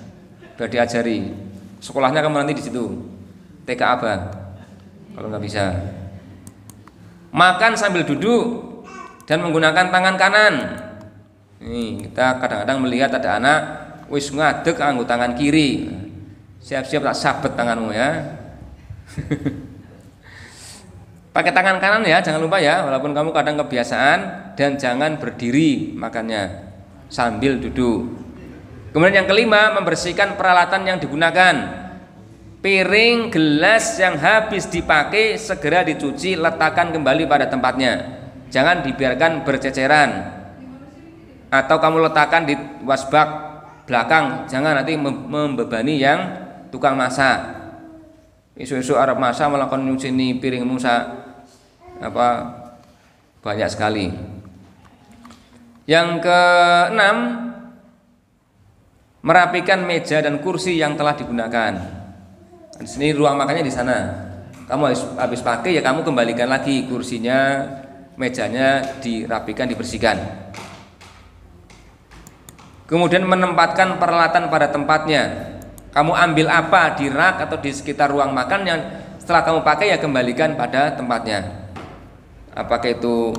biar diajari. Sekolahnya kamu nanti di situ, TK apa? Kalau enggak bisa. Makan sambil duduk dan menggunakan tangan kanan. Ini kita kadang-kadang melihat ada anak wis ngadeg nganggo tangan kiri. Siap-siap tak sabet tanganmu ya. Pakai tangan kanan ya, jangan lupa ya, walaupun kamu kadang kebiasaan. Dan jangan berdiri makannya, sambil duduk. Kemudian yang kelima, membersihkan peralatan yang digunakan. Piring, gelas yang habis dipakai segera dicuci, letakkan kembali pada tempatnya. Jangan dibiarkan berceceran. Atau kamu letakkan di wasbak belakang, jangan nanti membebani yang tukang masak. Isu-isu Arab masak malah kon nyuci piringmu banyak sekali. Yang keenam, merapikan meja dan kursi yang telah digunakan. Di sini ruang makannya di sana. Kamu habis pakai ya kamu kembalikan lagi kursinya, mejanya dirapikan, dibersihkan. Kemudian menempatkan peralatan pada tempatnya. Kamu ambil apa di rak atau di sekitar ruang makan yang setelah kamu pakai ya kembalikan pada tempatnya. Apakah itu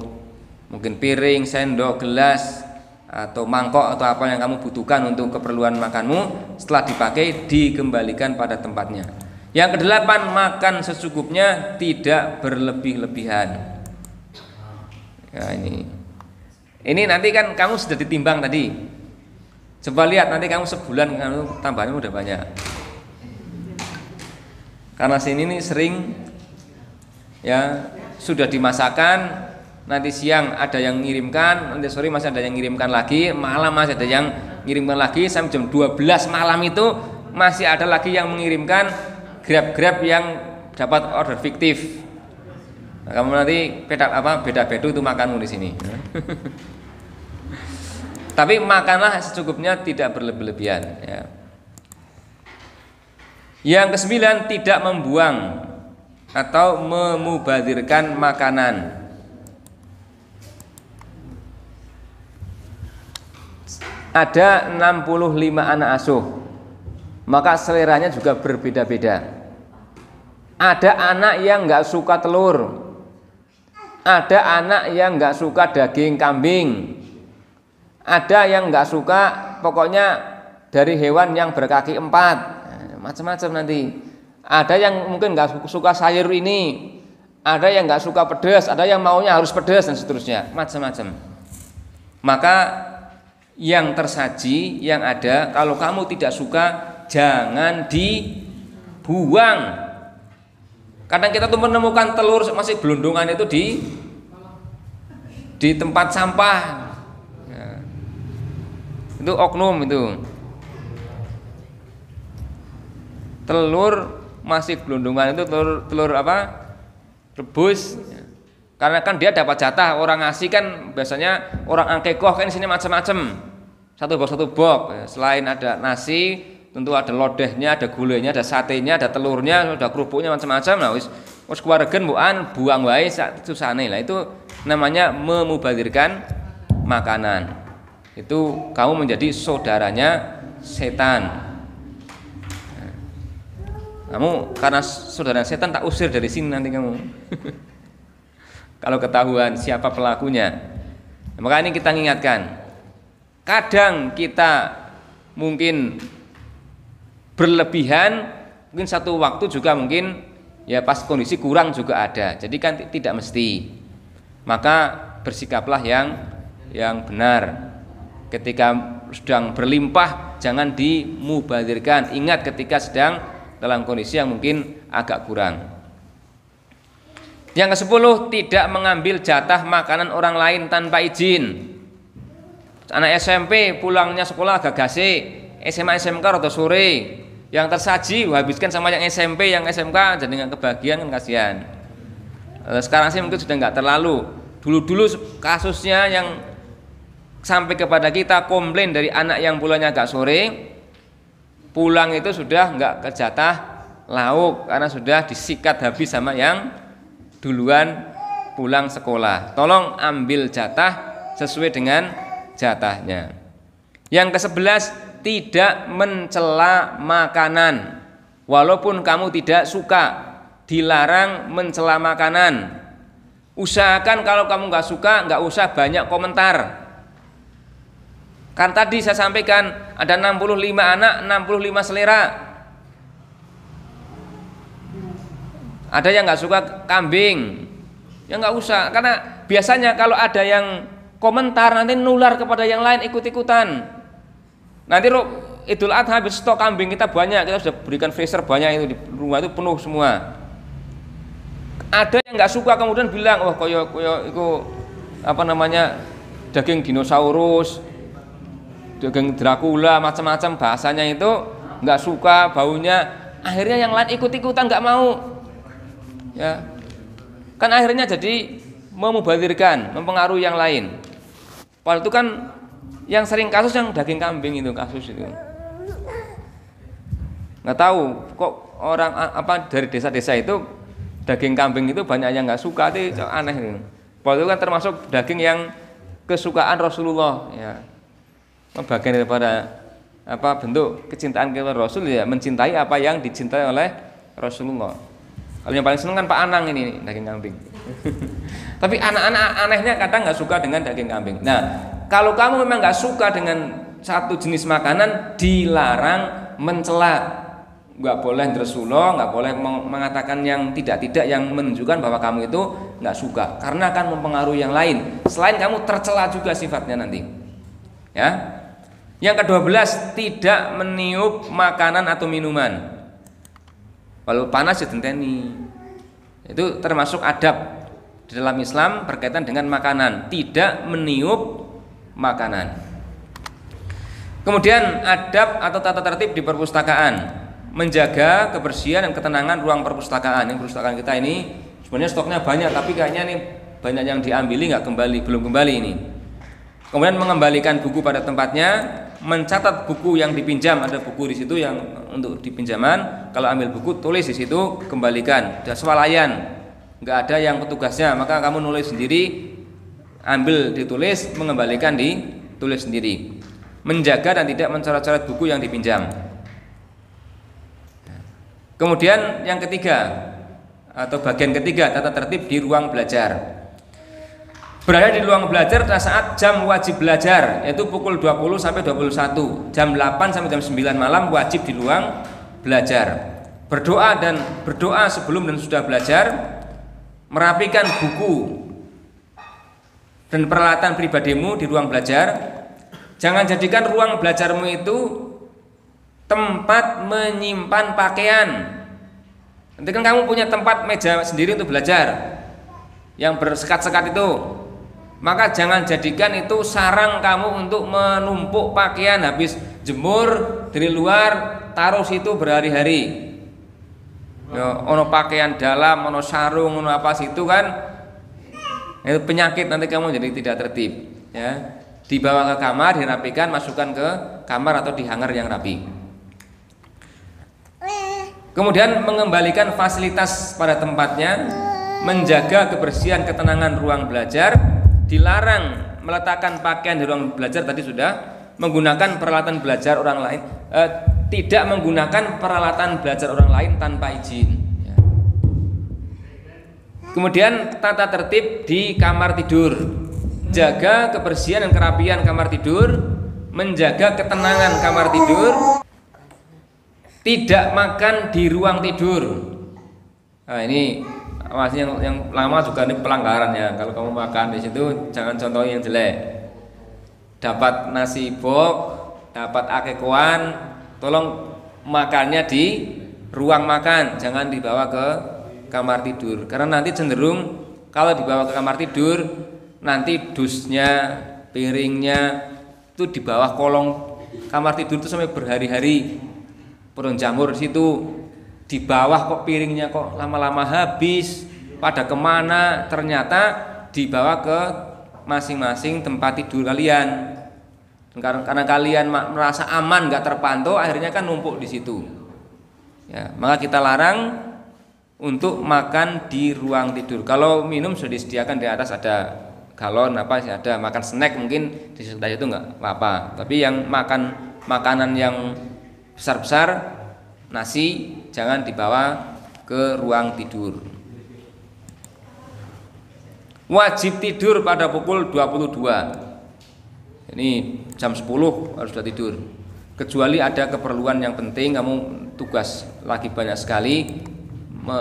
mungkin piring, sendok, gelas, atau mangkok atau apa yang kamu butuhkan untuk keperluan makanmu, setelah dipakai dikembalikan pada tempatnya. Yang kedelapan, makan secukupnya, tidak berlebih-lebihan. Ya, ini nanti kan kamu sudah ditimbang tadi. Coba lihat nanti kamu sebulan kamu tambahnya udah banyak. Karena sini nih sering ya sudah dimasakkan, nanti siang ada yang ngirimkan, nanti sore masih ada yang ngirimkan lagi, malam masih ada yang ngirimkan lagi, sampai jam 12 malam itu masih ada lagi yang mengirimkan Grab yang dapat order fiktif. Nah, kamu nanti beda-beda itu makanmu di sini. Tapi makanlah secukupnya, tidak berlebih-lebihan ya. Yang kesembilan, tidak membuang atau memubadirkan makanan. Ada 65 anak asuh, maka seleranya juga berbeda-beda. Ada anak yang nggak suka telur, ada anak yang nggak suka daging kambing, ada yang nggak suka pokoknya dari hewan yang berkaki 4, macam-macam nanti. Ada yang mungkin nggak suka sayur ini, ada yang nggak suka pedas, ada yang maunya harus pedas dan seterusnya, macam-macam. Maka yang tersaji yang ada, kalau kamu tidak suka jangan dibuang. Kadang kita tuh menemukan telur masih gelondongan itu di tempat sampah. Itu oknum itu. Telur masih gelondongan itu telur apa? Rebus. Karena kan dia dapat jatah, orang ngasih kan biasanya orang angkekoh kan di sini macam-macam. Satu box. Selain ada nasi, tentu ada lodehnya, ada gulanya, ada satenya, ada telurnya, ada kerupuknya macam-macam. Nah, wis keluargen buang wae susane lah. Itu namanya memubadirkan makanan. Itu kamu menjadi saudaranya setan. Kamu karena saudara setan tak usir dari sini nanti kamu. Kalau ketahuan siapa pelakunya. Maka ini kita ingatkan. Kadang kita mungkin berlebihan, mungkin satu waktu juga mungkin ya pas kondisi kurang juga ada. Jadi kan tidak mesti. Maka bersikaplah yang benar. Ketika sedang berlimpah jangan dimubadirkan. Ingat ketika sedang dalam kondisi yang mungkin agak kurang. Yang ke-10, tidak mengambil jatah makanan orang lain tanpa izin. Anak SMP pulangnya sekolah agak gasik, SMA SMK atau sore, yang tersaji habiskan sama yang SMP, yang SMK jadi nggak kebagian kan kasihan. Sekarang sih mungkin sudah nggak terlalu. Dulu kasusnya yang sampai kepada kita komplain dari anak yang pulangnya agak sore, pulang itu sudah nggak kejatah lauk karena sudah disikat habis sama yang duluan pulang sekolah. Tolong ambil jatah sesuai dengan jatahnya. Yang ke-11, tidak mencela makanan. Walaupun kamu tidak suka, dilarang mencela makanan. Usahakan kalau kamu nggak suka, nggak usah banyak komentar. Kan tadi saya sampaikan ada 65 anak, 65 selera. Ada yang nggak suka kambing, ya nggak usah. Karena biasanya kalau ada yang komentar nanti nular kepada yang lain ikut-ikutan. Nanti Idul Adha habis stok kambing kita banyak, kita sudah berikan freezer banyak itu di rumah itu penuh semua. Ada yang nggak suka kemudian bilang, oh koyo itu apa namanya daging dinosaurus, daging Dracula macam-macam bahasanya itu nggak suka baunya. Akhirnya yang lain ikut-ikutan nggak mau, ya kan akhirnya jadi memubazirkan, mempengaruhi yang lain. Padahal itu kan yang sering kasus yang daging kambing itu kasus itu. Nggak tahu kok orang apa dari desa-desa itu daging kambing itu banyak yang nggak suka, itu aneh itu. Padahal itu kan termasuk daging yang kesukaan Rasulullah, ya. Bagian daripada apa bentuk kecintaan kepada Rasul, ya mencintai apa yang dicintai oleh Rasulullah. Kalau yang paling seneng kan Pak Anang ini daging kambing. Tapi anak-anak anehnya kadang nggak suka dengan daging kambing. Nah, kalau kamu memang nggak suka dengan satu jenis makanan, dilarang mencela. Nggak boleh Rasulullah, nggak boleh mengatakan yang tidak-tidak yang menunjukkan bahwa kamu itu nggak suka, karena akan mempengaruhi yang lain. Selain kamu tercela juga sifatnya nanti. Ya. Yang ke-12, tidak meniup makanan atau minuman. Kalau panas ya denteni. Itu termasuk adab di dalam Islam berkaitan dengan makanan, tidak meniup makanan. Kemudian adab atau tata tertib di perpustakaan, menjaga kebersihan dan ketenangan ruang perpustakaan. Yang perpustakaan kita ini sebenarnya stoknya banyak, tapi kayaknya nih banyak yang diambili nggak kembali, belum kembali ini. Kemudian mengembalikan buku pada tempatnya, mencatat buku yang dipinjam, ada buku di situ yang untuk dipinjaman. Kalau ambil buku tulis di situ, kembalikan. Dan swalayan, nggak ada yang petugasnya, maka kamu nulis sendiri, ambil ditulis, mengembalikan ditulis sendiri. Menjaga dan tidak mencoret-coret buku yang dipinjam. Kemudian yang ketiga atau bagian ketiga, tata tertib di ruang belajar. Berada di ruang belajar pada saat jam wajib belajar, yaitu pukul 20 sampai 21. Jam 8 sampai jam 9 malam wajib di ruang belajar. Berdoa sebelum dan sudah belajar, merapikan buku dan peralatan pribadimu di ruang belajar. Jangan jadikan ruang belajarmu itu tempat menyimpan pakaian. Nanti kan kamu punya tempat meja sendiri untuk belajar yang bersekat-sekat itu, maka jangan jadikan itu sarang kamu untuk menumpuk pakaian, habis jemur dari luar taruh situ berhari-hari. Ono pakaian dalam, ono sarung, ono apa situ kan, itu penyakit, nanti kamu jadi tidak tertib. Ya, dibawa ke kamar, dirapikan, masukkan ke kamar atau di hanger yang rapi. Kemudian mengembalikan fasilitas pada tempatnya, menjaga kebersihan ketenangan ruang belajar, dilarang meletakkan pakaian di ruang belajar tadi sudah, menggunakan peralatan belajar orang lain, tidak menggunakan peralatan belajar orang lain tanpa izin. Kemudian tata tertib di kamar tidur, jaga kebersihan dan kerapian kamar tidur, menjaga ketenangan kamar tidur, tidak makan di ruang tidur. Nah, ini masih yang lama juga ini pelanggaran ya. Kalau kamu makan di situ jangan contoh yang jelek. Dapat nasi bok, dapat akekoan, tolong makannya di ruang makan, jangan dibawa ke kamar tidur. Karena nanti cenderung kalau dibawa ke kamar tidur, nanti dusnya, piringnya itu di bawah kolong kamar tidur itu sampai berhari-hari. Pohon jamur di situ, di bawah kok piringnya kok lama-lama habis, pada kemana? Ternyata dibawa ke masing-masing tempat tidur kalian. Karena kalian merasa aman, nggak terpantau, akhirnya kan numpuk di situ. Ya, maka kita larang untuk makan di ruang tidur. Kalau minum sudah disediakan di atas ada galon ada, makan snack mungkin di sekitar itu nggak apa-apa. Tapi yang makan makanan yang besar-besar, nasi, jangan dibawa ke ruang tidur. Wajib tidur pada pukul 22. Ini jam 10 harus sudah tidur. Kecuali ada keperluan yang penting, kamu tugas lagi banyak sekali,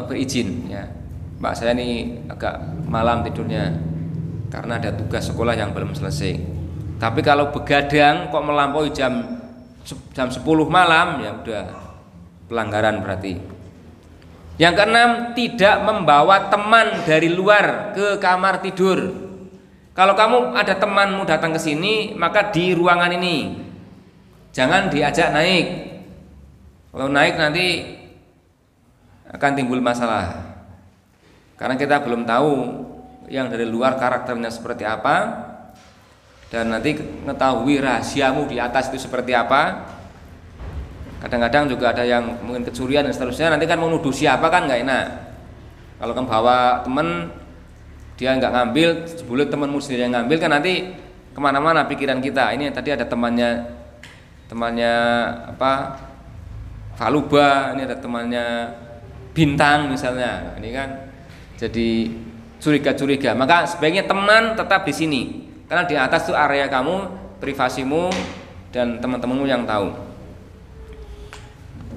berizin ya. Mbak, saya ini agak malam tidurnya karena ada tugas sekolah yang belum selesai. Tapi kalau begadang kok melampaui jam 10 malam, ya udah pelanggaran berarti. Yang keenam, tidak membawa teman dari luar ke kamar tidur. Kalau kamu ada temanmu datang ke sini, maka di ruangan ini jangan diajak naik. Kalau naik nanti akan timbul masalah. Karena kita belum tahu yang dari luar karakternya seperti apa, dan nanti mengetahui rahasiamu di atas itu seperti apa. Kadang-kadang juga ada yang mungkin kecurian dan seterusnya. Nanti kan mau nuduh siapa kan nggak enak. Kalau kamu bawa temen, dia nggak ngambil, sebelum temenmu sendiri yang ngambil, kan nanti kemana-mana pikiran kita. Ini tadi ada temannya Faluba, ini ada temannya Bintang misalnya. Ini kan jadi curiga-curiga. Maka sebaiknya teman tetap di sini, karena di atas itu area kamu, privasimu, dan teman-temanmu yang tahu.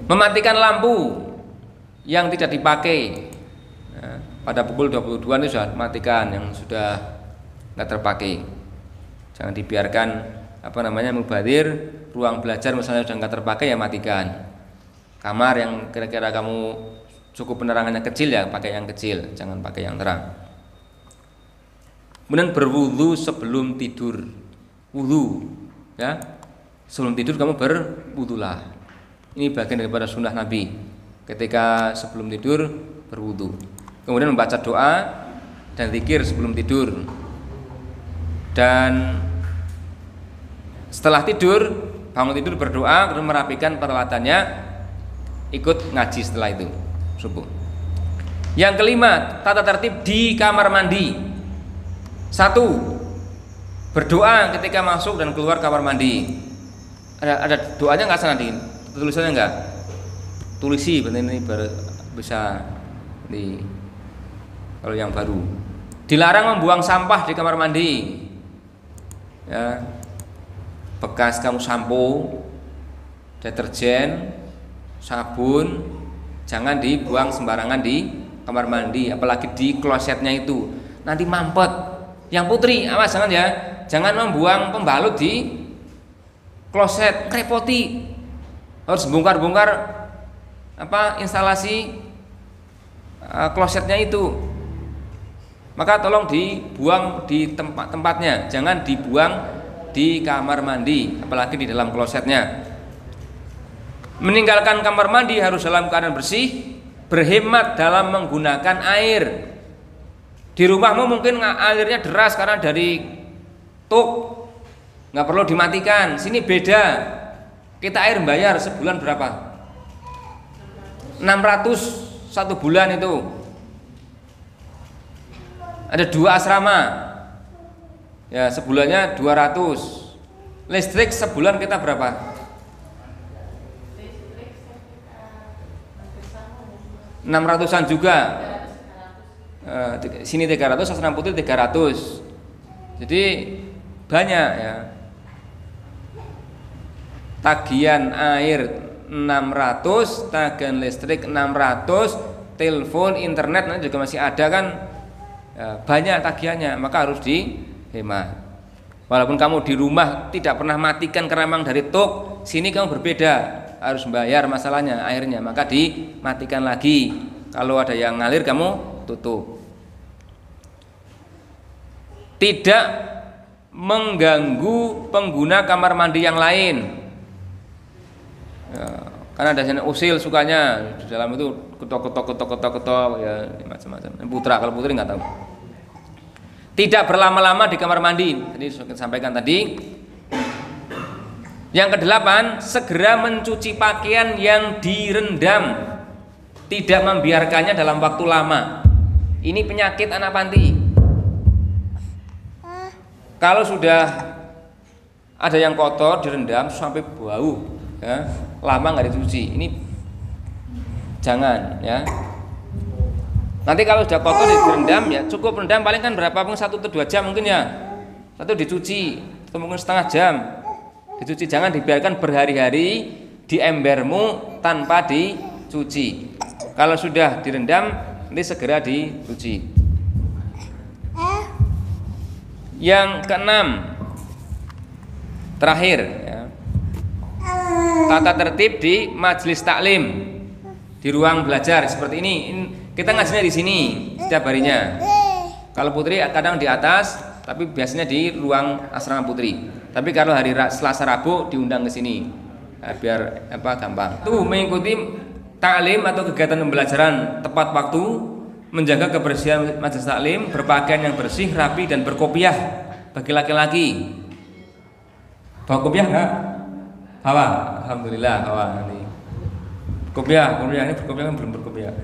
Mematikan lampu yang tidak dipakai. Nah, pada pukul 22 ini sudah matikan yang sudah nggak terpakai. Jangan dibiarkan mubazir. Ruang belajar misalnya sudah nggak terpakai, ya matikan. Kamar yang kira-kira kamu cukup penerangannya kecil, ya pakai yang kecil, jangan pakai yang terang. Kemudian berwudu sebelum tidur. Wudu, ya. Sebelum tidur kamu berwudulah. Ini bagian daripada sunnah Nabi. Ketika sebelum tidur berwudu. Kemudian membaca doa dan zikir sebelum tidur. Dan setelah tidur, bangun tidur berdoa, kemudian merapikan peralatannya, ikut ngaji setelah itu subuh. Yang kelima, tata tertib di kamar mandi. 1. Berdoa ketika masuk dan keluar kamar mandi. Ada doanya nggak sana, tulisannya enggak? Tulisi, ini baru bisa di kalau yang baru. Dilarang membuang sampah di kamar mandi. Ya. Bekas kamu sampo, deterjen, sabun, jangan dibuang sembarangan di kamar mandi, apalagi di klosetnya itu. Nanti mampet. Yang putri, awas jangan ya. Jangan membuang pembalut di kloset, repoti. Harus bongkar-bongkar instalasi klosetnya itu. Maka tolong dibuang di tempat-tempatnya, jangan dibuang di kamar mandi, apalagi di dalam klosetnya. Meninggalkan kamar mandi harus dalam keadaan bersih, berhemat dalam menggunakan air. Di rumahmu mungkin airnya deras karena dari tuk, nggak perlu dimatikan. Sini beda. Kita air bayar sebulan berapa? 600 satu bulan itu. Ada 2 asrama. Ya, sebulannya 200. Listrik sebulan kita berapa? 600-an juga. Sini 300, asrama putih 300. Jadi banyak ya. Tagihan air 600, tagihan listrik 600, telepon, internet nanti juga masih ada kan, ya, banyak tagihannya, maka harus dihemat. Walaupun kamu di rumah tidak pernah matikan keramang dari tok, sini kamu berbeda, harus bayar masalahnya airnya, maka dimatikan lagi. Kalau ada yang ngalir kamu tutup. Tidak mengganggu pengguna kamar mandi yang lain. Ya, karena ada usil sukanya di dalam itu ketok ya macam-macam. Putra, kalau putri nggak tahu. Tidak berlama-lama di kamar mandi. Tadi sudah sampaikan tadi. Yang kedelapan, segera mencuci pakaian yang direndam tidak membiarkannya dalam waktu lama. Ini penyakit anak panti. Kalau sudah ada yang kotor direndam sampai bau, ya, lama nggak dicuci, ini jangan, ya. Nanti kalau sudah kotor direndam, ya cukup rendam paling kan berapa, mungkin 1 atau 2 jam mungkin, ya. Satu dicuci, atau mungkin setengah jam dicuci. Jangan dibiarkan berhari-hari di embermu tanpa dicuci. Kalau sudah direndam, nanti segera dicuci. Yang keenam, terakhir, ya, tata tertib di majelis taklim, di ruang belajar seperti ini. Kita ngajinya di sini setiap harinya. Kalau putri kadang di atas, tapi biasanya di ruang asrama putri. Tapi kalau hari Selasa Rabu diundang ke sini, nah, biar gampang. Tuh mengikuti taklim atau kegiatan pembelajaran tepat waktu, menjaga kebersihan majelis taklim, berpakaian yang bersih, rapi dan berkopiah bagi laki-laki. Bawa kopiah enggak? Bawa, alhamdulillah bawa nanti. Kopiah ini berkopiah kan belum berkopiah.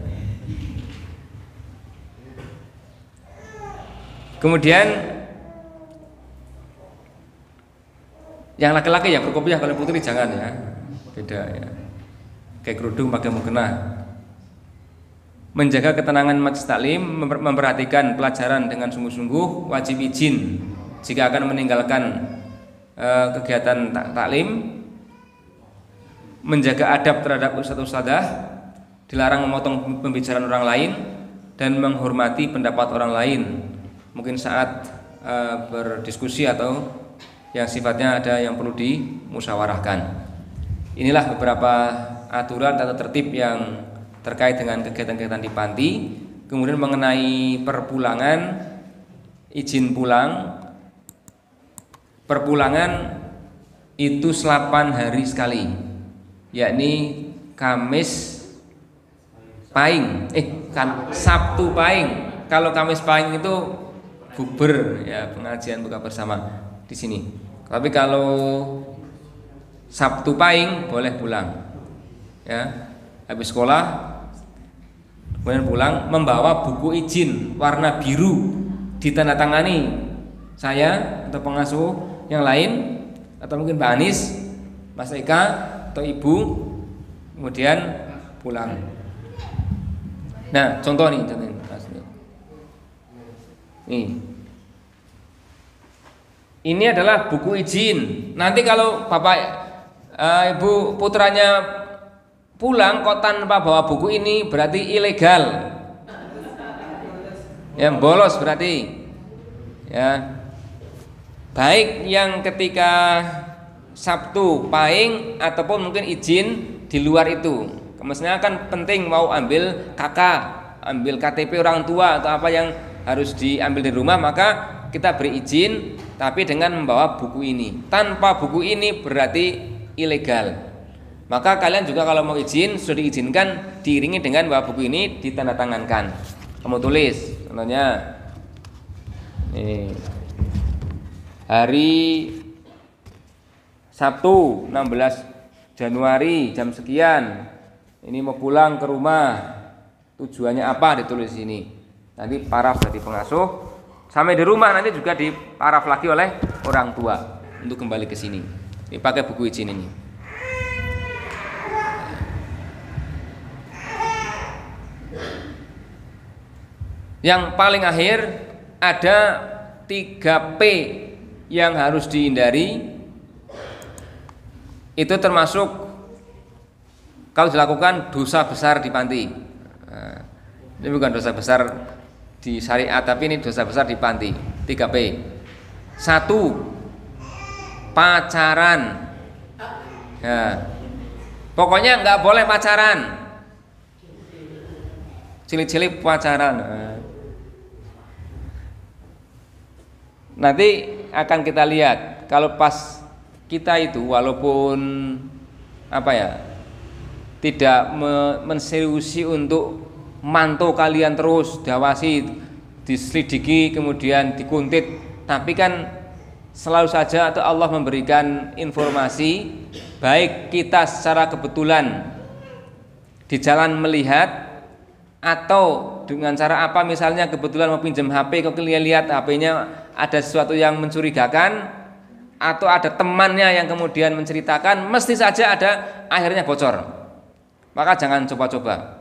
Kemudian yang laki-laki ya berkopiah, kalau putri jangan, ya. Beda, ya. Kayak kerudung pakai mukena. Menjaga ketenangan majelis taklim, memperhatikan pelajaran dengan sungguh-sungguh, wajib izin jika akan meninggalkan kegiatan taklim. Menjaga adab terhadap ustadz-ustadzah, dilarang memotong pembicaraan orang lain dan menghormati pendapat orang lain, mungkin saat berdiskusi atau yang sifatnya ada yang perlu dimusyawarahkan. Inilah beberapa aturan tata tertib yang terkait dengan kegiatan-kegiatan di panti. Kemudian mengenai perpulangan, izin pulang. Perpulangan itu 8 hari sekali, yakni Kamis Pahing, Sabtu Pahing. Kalau Kamis Pahing itu bukber, ya, pengajian buka bersama di sini. Tapi kalau Sabtu Pahing boleh pulang, ya. Habis sekolah kemudian pulang membawa buku izin warna biru ditandatangani saya atau pengasuh yang lain, atau mungkin Mbak Anis, Mas Eka atau Ibu, kemudian pulang. Nah, contoh nih. Ini adalah buku izin. Nanti kalau Bapak Ibu putranya pulang kok tanpa bawa buku ini, berarti ilegal. Ya, bolos berarti. Ya. Baik yang ketika Sabtu Pahing ataupun mungkin izin di luar itu. Maksudnya kan penting mau ambil KK, ambil KTP orang tua atau apa yang harus diambil di rumah, maka kita beri izin tapi dengan membawa buku ini. Tanpa buku ini berarti ilegal. Maka kalian juga kalau mau izin sudah diizinkan diiringi dengan bawa buku ini ditandatangankan. Kamu tulis, contohnya nih, hari Sabtu 16 Januari jam sekian ini mau pulang ke rumah, tujuannya apa ditulis ini. Nanti paraf dari pengasuh, sampai di rumah nanti juga diparaf lagi oleh orang tua untuk kembali ke sini. Ini pakai buku izin ini. Yang paling akhir ada 3P yang harus dihindari. Itu termasuk kalau dilakukan dosa besar di panti. Nah, ini bukan dosa besar di syariat, tapi ini dosa besar di panti. 3P. 1. Pacaran. Nah, pokoknya nggak boleh pacaran. Cilik-cilik pacaran. Nanti akan kita lihat kalau pas kita itu walaupun tidak menseriusi untuk mantau kalian terus, diawasi, diselidiki, kemudian dikuntit, tapi kan selalu saja atau Allah memberikan informasi, baik kita secara kebetulan di jalan melihat Atau dengan cara apa, misalnya kebetulan mau pinjam HP, kok lihat HP-nya ada sesuatu yang mencurigakan, atau ada temannya yang kemudian menceritakan, mesti saja ada akhirnya bocor. Maka jangan coba-coba.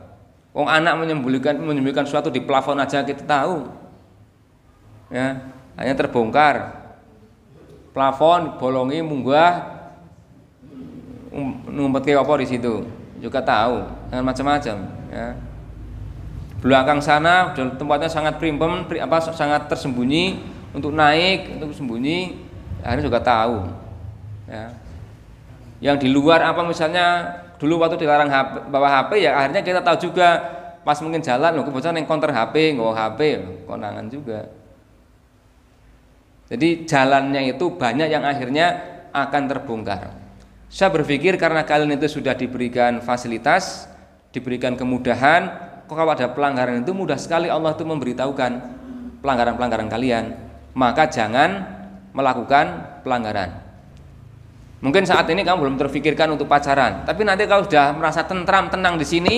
Wong anak menyembunyikan sesuatu di plafon aja kita tahu. Ya, hanya terbongkar. Plafon bolongi munggah ngumpet ke apa di situ. Juga tahu, dengan macam-macam, ya. Belakang sana tempatnya sangat primbem, sangat tersembunyi, untuk naik, untuk sembunyi, akhirnya juga tahu. Ya. Yang di luar apa, misalnya dulu waktu dilarang bawa HP, ya akhirnya kita tahu juga pas mungkin jalan, loh kebetulan yang counter HP, nggak bawa HP, konangan juga. Jadi jalannya itu banyak yang akhirnya akan terbongkar. Saya berpikir karena kalian itu sudah diberikan fasilitas, diberikan kemudahan, kalau ada pelanggaran itu mudah sekali Allah itu memberitahukan pelanggaran-pelanggaran kalian. Maka jangan melakukan pelanggaran. Mungkin saat ini kamu belum terfikirkan untuk pacaran, tapi nanti kalau sudah merasa tentram, tenang di sini,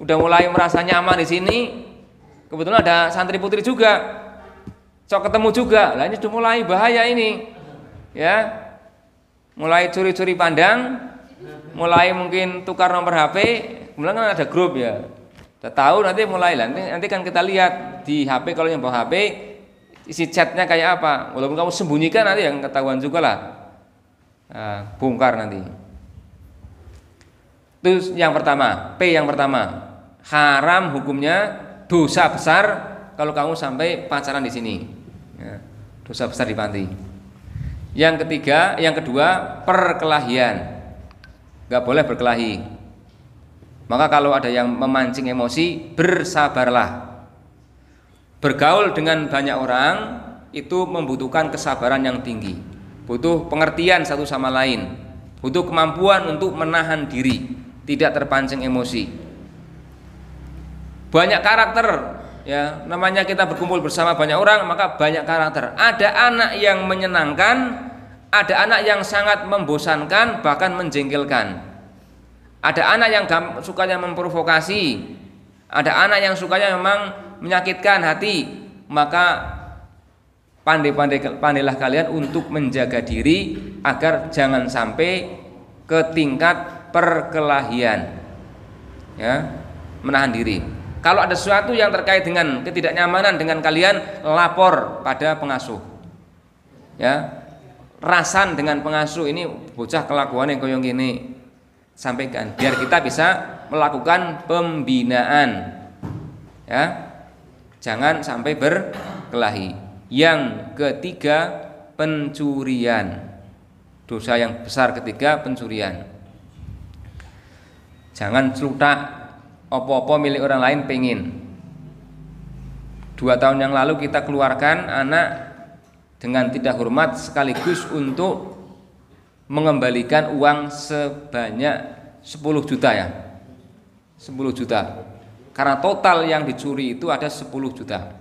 udah mulai merasa nyaman di sini, kebetulan ada santri putri juga, sok ketemu juga, lah ini sudah mulai bahaya ini, ya, mulai curi-curi pandang, mulai mungkin tukar nomor HP, kemudian kan ada grup ya. Kita tahu nanti mulai lah, nanti kan kita lihat di HP, kalau yang bawa HP isi chatnya kayak apa, walaupun kamu sembunyikan nanti yang ketahuan juga lah, bongkar nanti. Itu yang pertama, P yang pertama, haram hukumnya, dosa besar kalau kamu sampai pacaran di sini, ya, dosa besar di panti. Yang ketiga, yang kedua, perkelahian, nggak boleh berkelahi. Maka kalau ada yang memancing emosi, bersabarlah. Bergaul dengan banyak orang itu membutuhkan kesabaran yang tinggi, butuh pengertian satu sama lain, butuh kemampuan untuk menahan diri, tidak terpancing emosi. Banyak karakter, ya, namanya kita berkumpul bersama banyak orang, maka banyak karakter. Ada anak yang menyenangkan, ada anak yang sangat membosankan, bahkan menjengkelkan. Ada anak yang sukanya memprovokasi, ada anak yang sukanya memang menyakitkan hati. Maka pandailah kalian untuk menjaga diri agar jangan sampai ke tingkat perkelahian, ya, menahan diri. Kalau ada sesuatu yang terkait dengan ketidaknyamanan dengan kalian, lapor pada pengasuh, ya, rasan dengan pengasuh, ini bocah kelakuannya koyong gini, sampaikan biar kita bisa melakukan pembinaan, ya, jangan sampai berkelahi. Yang ketiga, pencurian, dosa yang besar ketiga, pencurian. Jangan celutak opo-opo milik orang lain pengen. 2 tahun yang lalu kita keluarkan anak dengan tidak hormat sekaligus untuk mengembalikan uang sebanyak 10 juta, ya, 10 juta, karena total yang dicuri itu ada 10 juta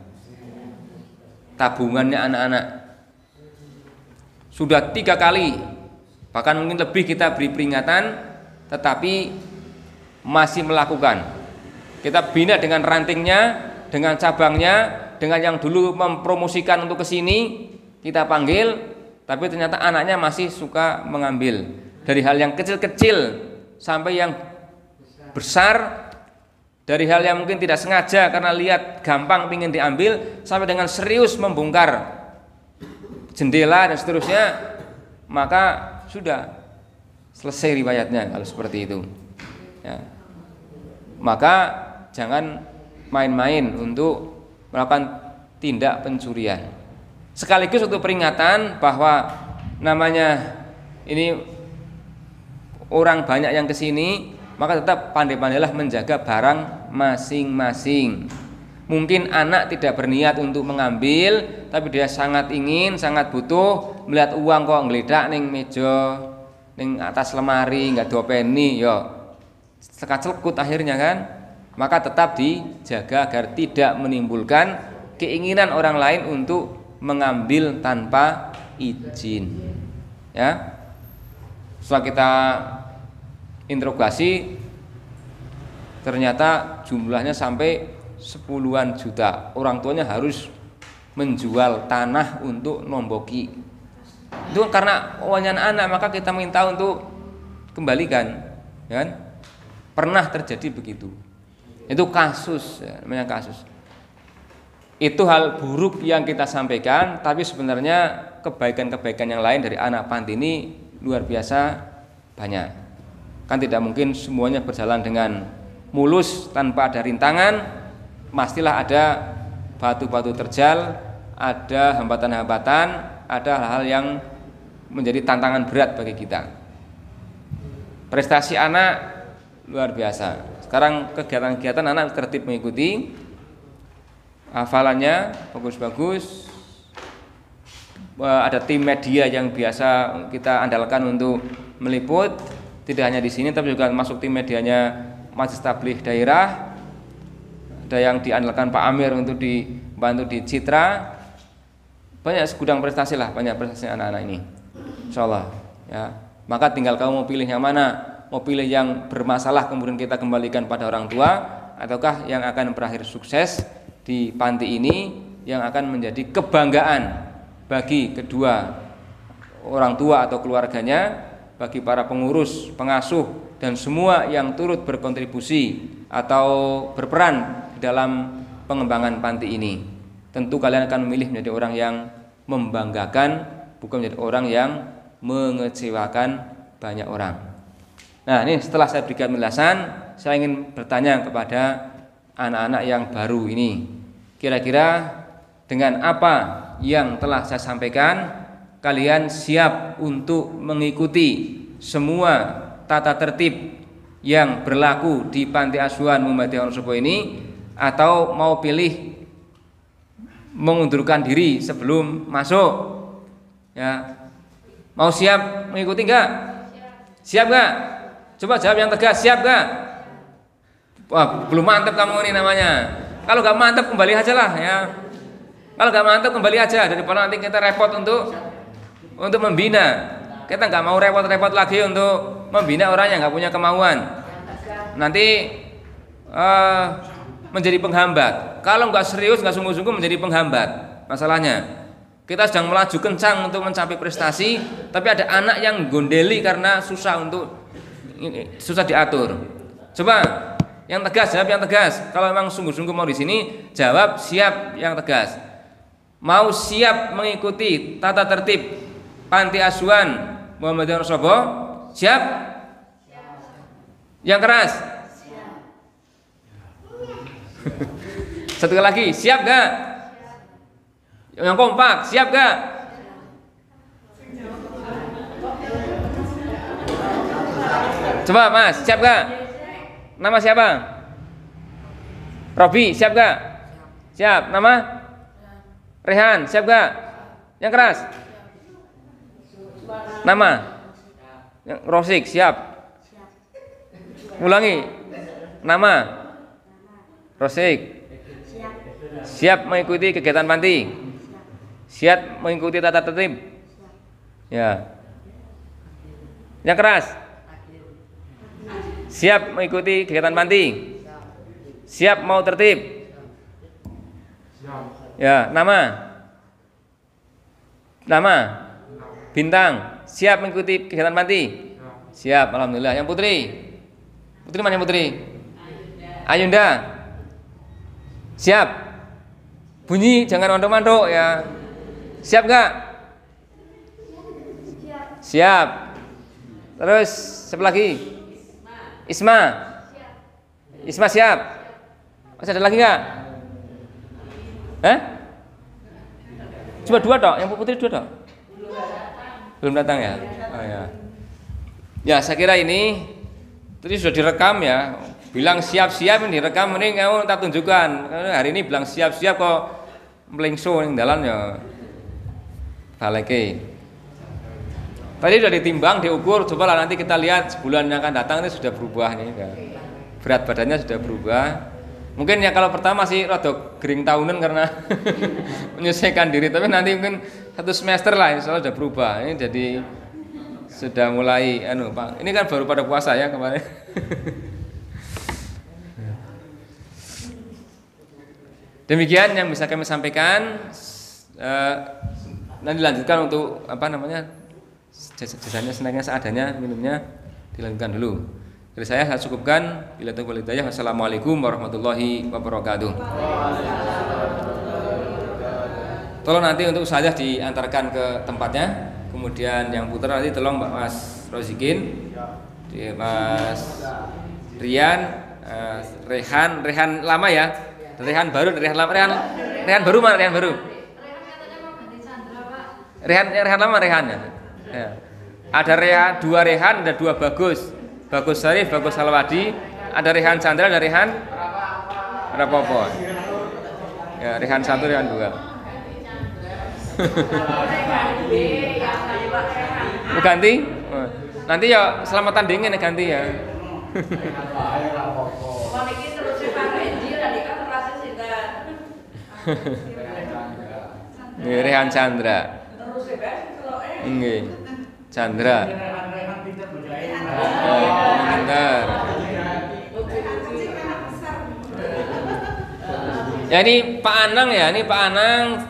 tabungannya anak-anak. Sudah 3 kali, bahkan mungkin lebih kita beri peringatan, tetapi masih melakukan. Kita bina dengan rantingnya, dengan cabangnya, dengan yang dulu mempromosikan untuk kesini, kita panggil. Tapi ternyata anaknya masih suka mengambil, dari hal yang kecil-kecil sampai yang besar, dari hal yang mungkin tidak sengaja karena lihat gampang ingin diambil, sampai dengan serius membongkar jendela dan seterusnya. Maka sudah selesai riwayatnya kalau seperti itu, ya. Maka jangan main-main untuk melakukan tindak pencurian. Sekaligus untuk peringatan bahwa namanya ini orang banyak yang kesini, maka tetap pandai-pandailah menjaga barang masing-masing. Mungkin anak tidak berniat untuk mengambil, tapi dia sangat ingin, sangat butuh, melihat uang kok ngeledak ning meja, ning atas lemari, nggak dopeni, yo sekat-selekut akhirnya kan. Maka tetap dijaga agar tidak menimbulkan keinginan orang lain untuk mengambil tanpa izin, ya. Setelah kita interogasi, ternyata jumlahnya sampai 10-an juta. Orang tuanya harus menjual tanah untuk nomboki. Itu karena wajan anak, maka kita minta untuk kembalikan, ya kan? Pernah terjadi begitu. Itu kasus, ya, namanya kasus. Itu hal buruk yang kita sampaikan, tapi sebenarnya kebaikan-kebaikan yang lain dari anak panti ini luar biasa banyak. Kan tidak mungkin semuanya berjalan dengan mulus tanpa ada rintangan. Pastilah ada batu-batu terjal, ada hambatan-hambatan, ada hal-hal yang menjadi tantangan berat bagi kita. Prestasi anak luar biasa. Sekarang kegiatan-kegiatan anak tertib mengikuti, hafalannya bagus-bagus. Ada tim media yang biasa kita andalkan untuk meliput. Tidak hanya di sini, tapi juga masuk tim medianya Majelis Tabligh Daerah. Ada yang diandalkan Pak Amir untuk dibantu di Citra. Banyak segudang prestasi lah, banyak prestasi anak-anak ini. Insyaallah, ya. Maka tinggal kamu mau pilih yang mana, mau pilih yang bermasalah kemudian kita kembalikan pada orang tua, ataukah yang akan berakhir sukses di panti ini, yang akan menjadi kebanggaan bagi kedua orang tua atau keluarganya, bagi para pengurus, pengasuh, dan semua yang turut berkontribusi atau berperan dalam pengembangan panti ini. Tentu kalian akan memilih menjadi orang yang membanggakan, bukan menjadi orang yang mengecewakan banyak orang. Nah, ini setelah saya berikan penjelasan, saya ingin bertanya kepada anak-anak yang baru ini. Kira-kira dengan apa yang telah saya sampaikan, kalian siap untuk mengikuti semua tata tertib yang berlaku di Panti Asuhan Muhammadiyah Wonosobo ini, atau mau pilih mengundurkan diri sebelum masuk? Ya, mau siap mengikuti enggak? Siap enggak? Coba jawab yang tegas, siap enggak? Wah, belum mantap kamu ini namanya. Kalau enggak mantap kembali aja lah, ya. Kalau enggak mantap kembali aja, daripada nanti kita repot untuk membina. Kita enggak mau repot-repot lagi untuk membina orang yang enggak punya kemauan. Nanti menjadi penghambat. Kalau nggak serius, nggak sungguh-sungguh, menjadi penghambat. Masalahnya kita sedang melaju kencang untuk mencapai prestasi, tapi ada anak yang gondeli karena susah diatur. Coba yang tegas, jawab yang tegas. Kalau memang sungguh-sungguh mau di sini, jawab siap yang tegas. Mau siap mengikuti tata tertib Panti Asuhan Muhammadiyah Wonosobo? Siap? Yang keras. Satu lagi, siap gak? Yang kompak, siap gak? Coba Mas, siap gak? Nama siapa? Robi, siap gak? Siap. Nama? Rehan, siap gak? Yang keras? Nama? Rosik, siap. Ulangi. Nama? Rosik. Siap mengikuti kegiatan panti? Siap mengikuti tata tertib? Ya. Yang keras? Siap mengikuti kegiatan panti? Siap mau tertib? Ya, nama? Nama? Bintang, siap mengikuti kegiatan panti? Siap, alhamdulillah. Yang putri? Putri mana yang putri? Ayunda. Siap. Bunyi, jangan manduk-manduk ya. Siap gak? Siap. Terus siapa lagi? Isma. Isma siap. Masih ada lagi gak? Cuma dua toh, yang putri dua toh? Belum datang ya? Oh ya. Ya, saya kira ini tadi sudah direkam ya. Bilang siap-siap ini direkam, ini kamu tak tunjukkan. Hari ini bilang siap-siap kok melingso ning dalan ya. Baleke. Tadi sudah ditimbang, diukur, cobalah nanti kita lihat sebulan yang akan datang ini sudah berubah nih. Ya. Berat badannya sudah berubah. Mungkin ya kalau pertama sih rada gering tahunan karena menyesuaikan diri, tapi nanti mungkin satu semester lah insya Allah sudah berubah. Ini jadi sudah mulai Pak. Ini kan baru pada puasa ya kemarin. Demikian yang bisa kami sampaikan. Nanti dilanjutkan untuk jasanya, snacknya seadanya, minumnya dilanjutkan dulu. Dari saya cukupkan. Bila taufiq wal hidayah. Wassalamualaikum warahmatullahi wabarakatuh. Tolong nanti untuk saya diantarkan ke tempatnya. Kemudian yang putar nanti tolong Mas Rozikin, Mas Rian, Rehan lama ya. Rehan baru mana Rehan baru? Rehan lama Rehan ya. Ada dua Rehan, ada dua Bagus Syarif, Bagus Salwadi, ada Rehan Chandra, ada Rehan Rapopo. Ya, Rehan 1, Rehan 2. Ganti? Nanti ya selamatan dingin ya ganti ya. Rehan Chandra. Nggih. Chandra. Bentar. Ya ini Pak Anang ya, ini Pak Anang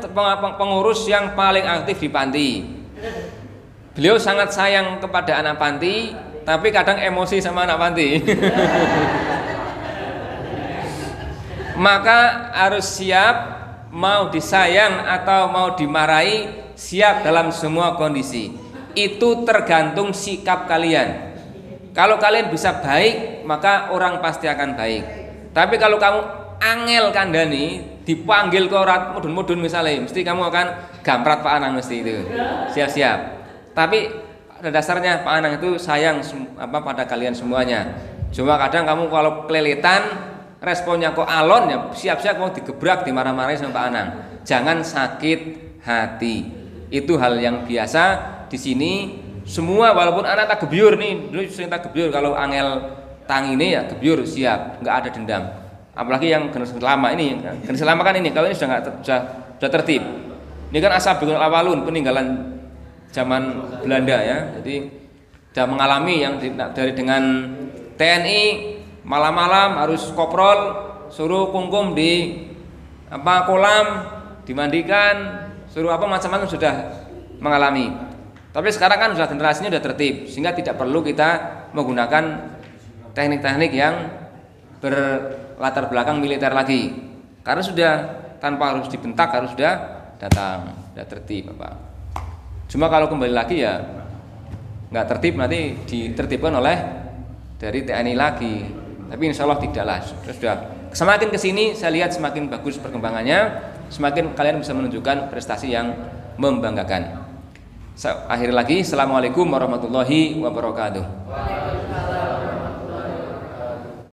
pengurus yang paling aktif di panti. Beliau sangat sayang kepada anak panti, tapi kadang emosi sama anak panti. Maka harus siap, mau disayang atau mau dimarahi, siap dalam semua kondisi. Itu tergantung sikap kalian. Kalau kalian bisa baik, maka orang pasti akan baik. Tapi kalau kamu angel kandani, dipanggil ke orang mudun-mudun misalnya, mesti kamu akan gamprat Pak Anang mesti itu. Siap-siap. Tapi pada dasarnya Pak Anang itu sayang pada kalian semuanya. Cuma kadang kamu kalau keleletan, responnya kok alon ya, siap-siap mau digebrak, dimarah-marahin sama Pak Anang. Jangan sakit hati. Itu hal yang biasa di sini. Semua walaupun anak tak gebyur nih, dulu sering tak gebyur, kalau angel tang ini ya gebyur, siap, nggak ada dendam. Apalagi yang generasi lama ini, generasi lama kan ini, kalau ini sudah tertib. Ini kan As-Sabiqun Awwalun, peninggalan zaman Belanda ya. Jadi sudah mengalami yang dari dengan TNI malam-malam harus koprol, suruh kungkum di kolam, dimandikan, suruh macam-macam sudah mengalami. Tapi sekarang kan sudah generasinya sudah tertib, sehingga tidak perlu kita menggunakan teknik-teknik yang berlatar belakang militer lagi. Karena sudah tanpa harus dibentak, harus sudah datang, sudah tertib Bapak. Cuma kalau kembali lagi ya nggak tertib, nanti ditertibkan oleh dari TNI lagi. Tapi insya Allah tidaklah. Sudah semakin kesini saya lihat semakin bagus perkembangannya, semakin kalian bisa menunjukkan prestasi yang membanggakan. Akhir lagi, assalamualaikum warahmatullahi wabarakatuh.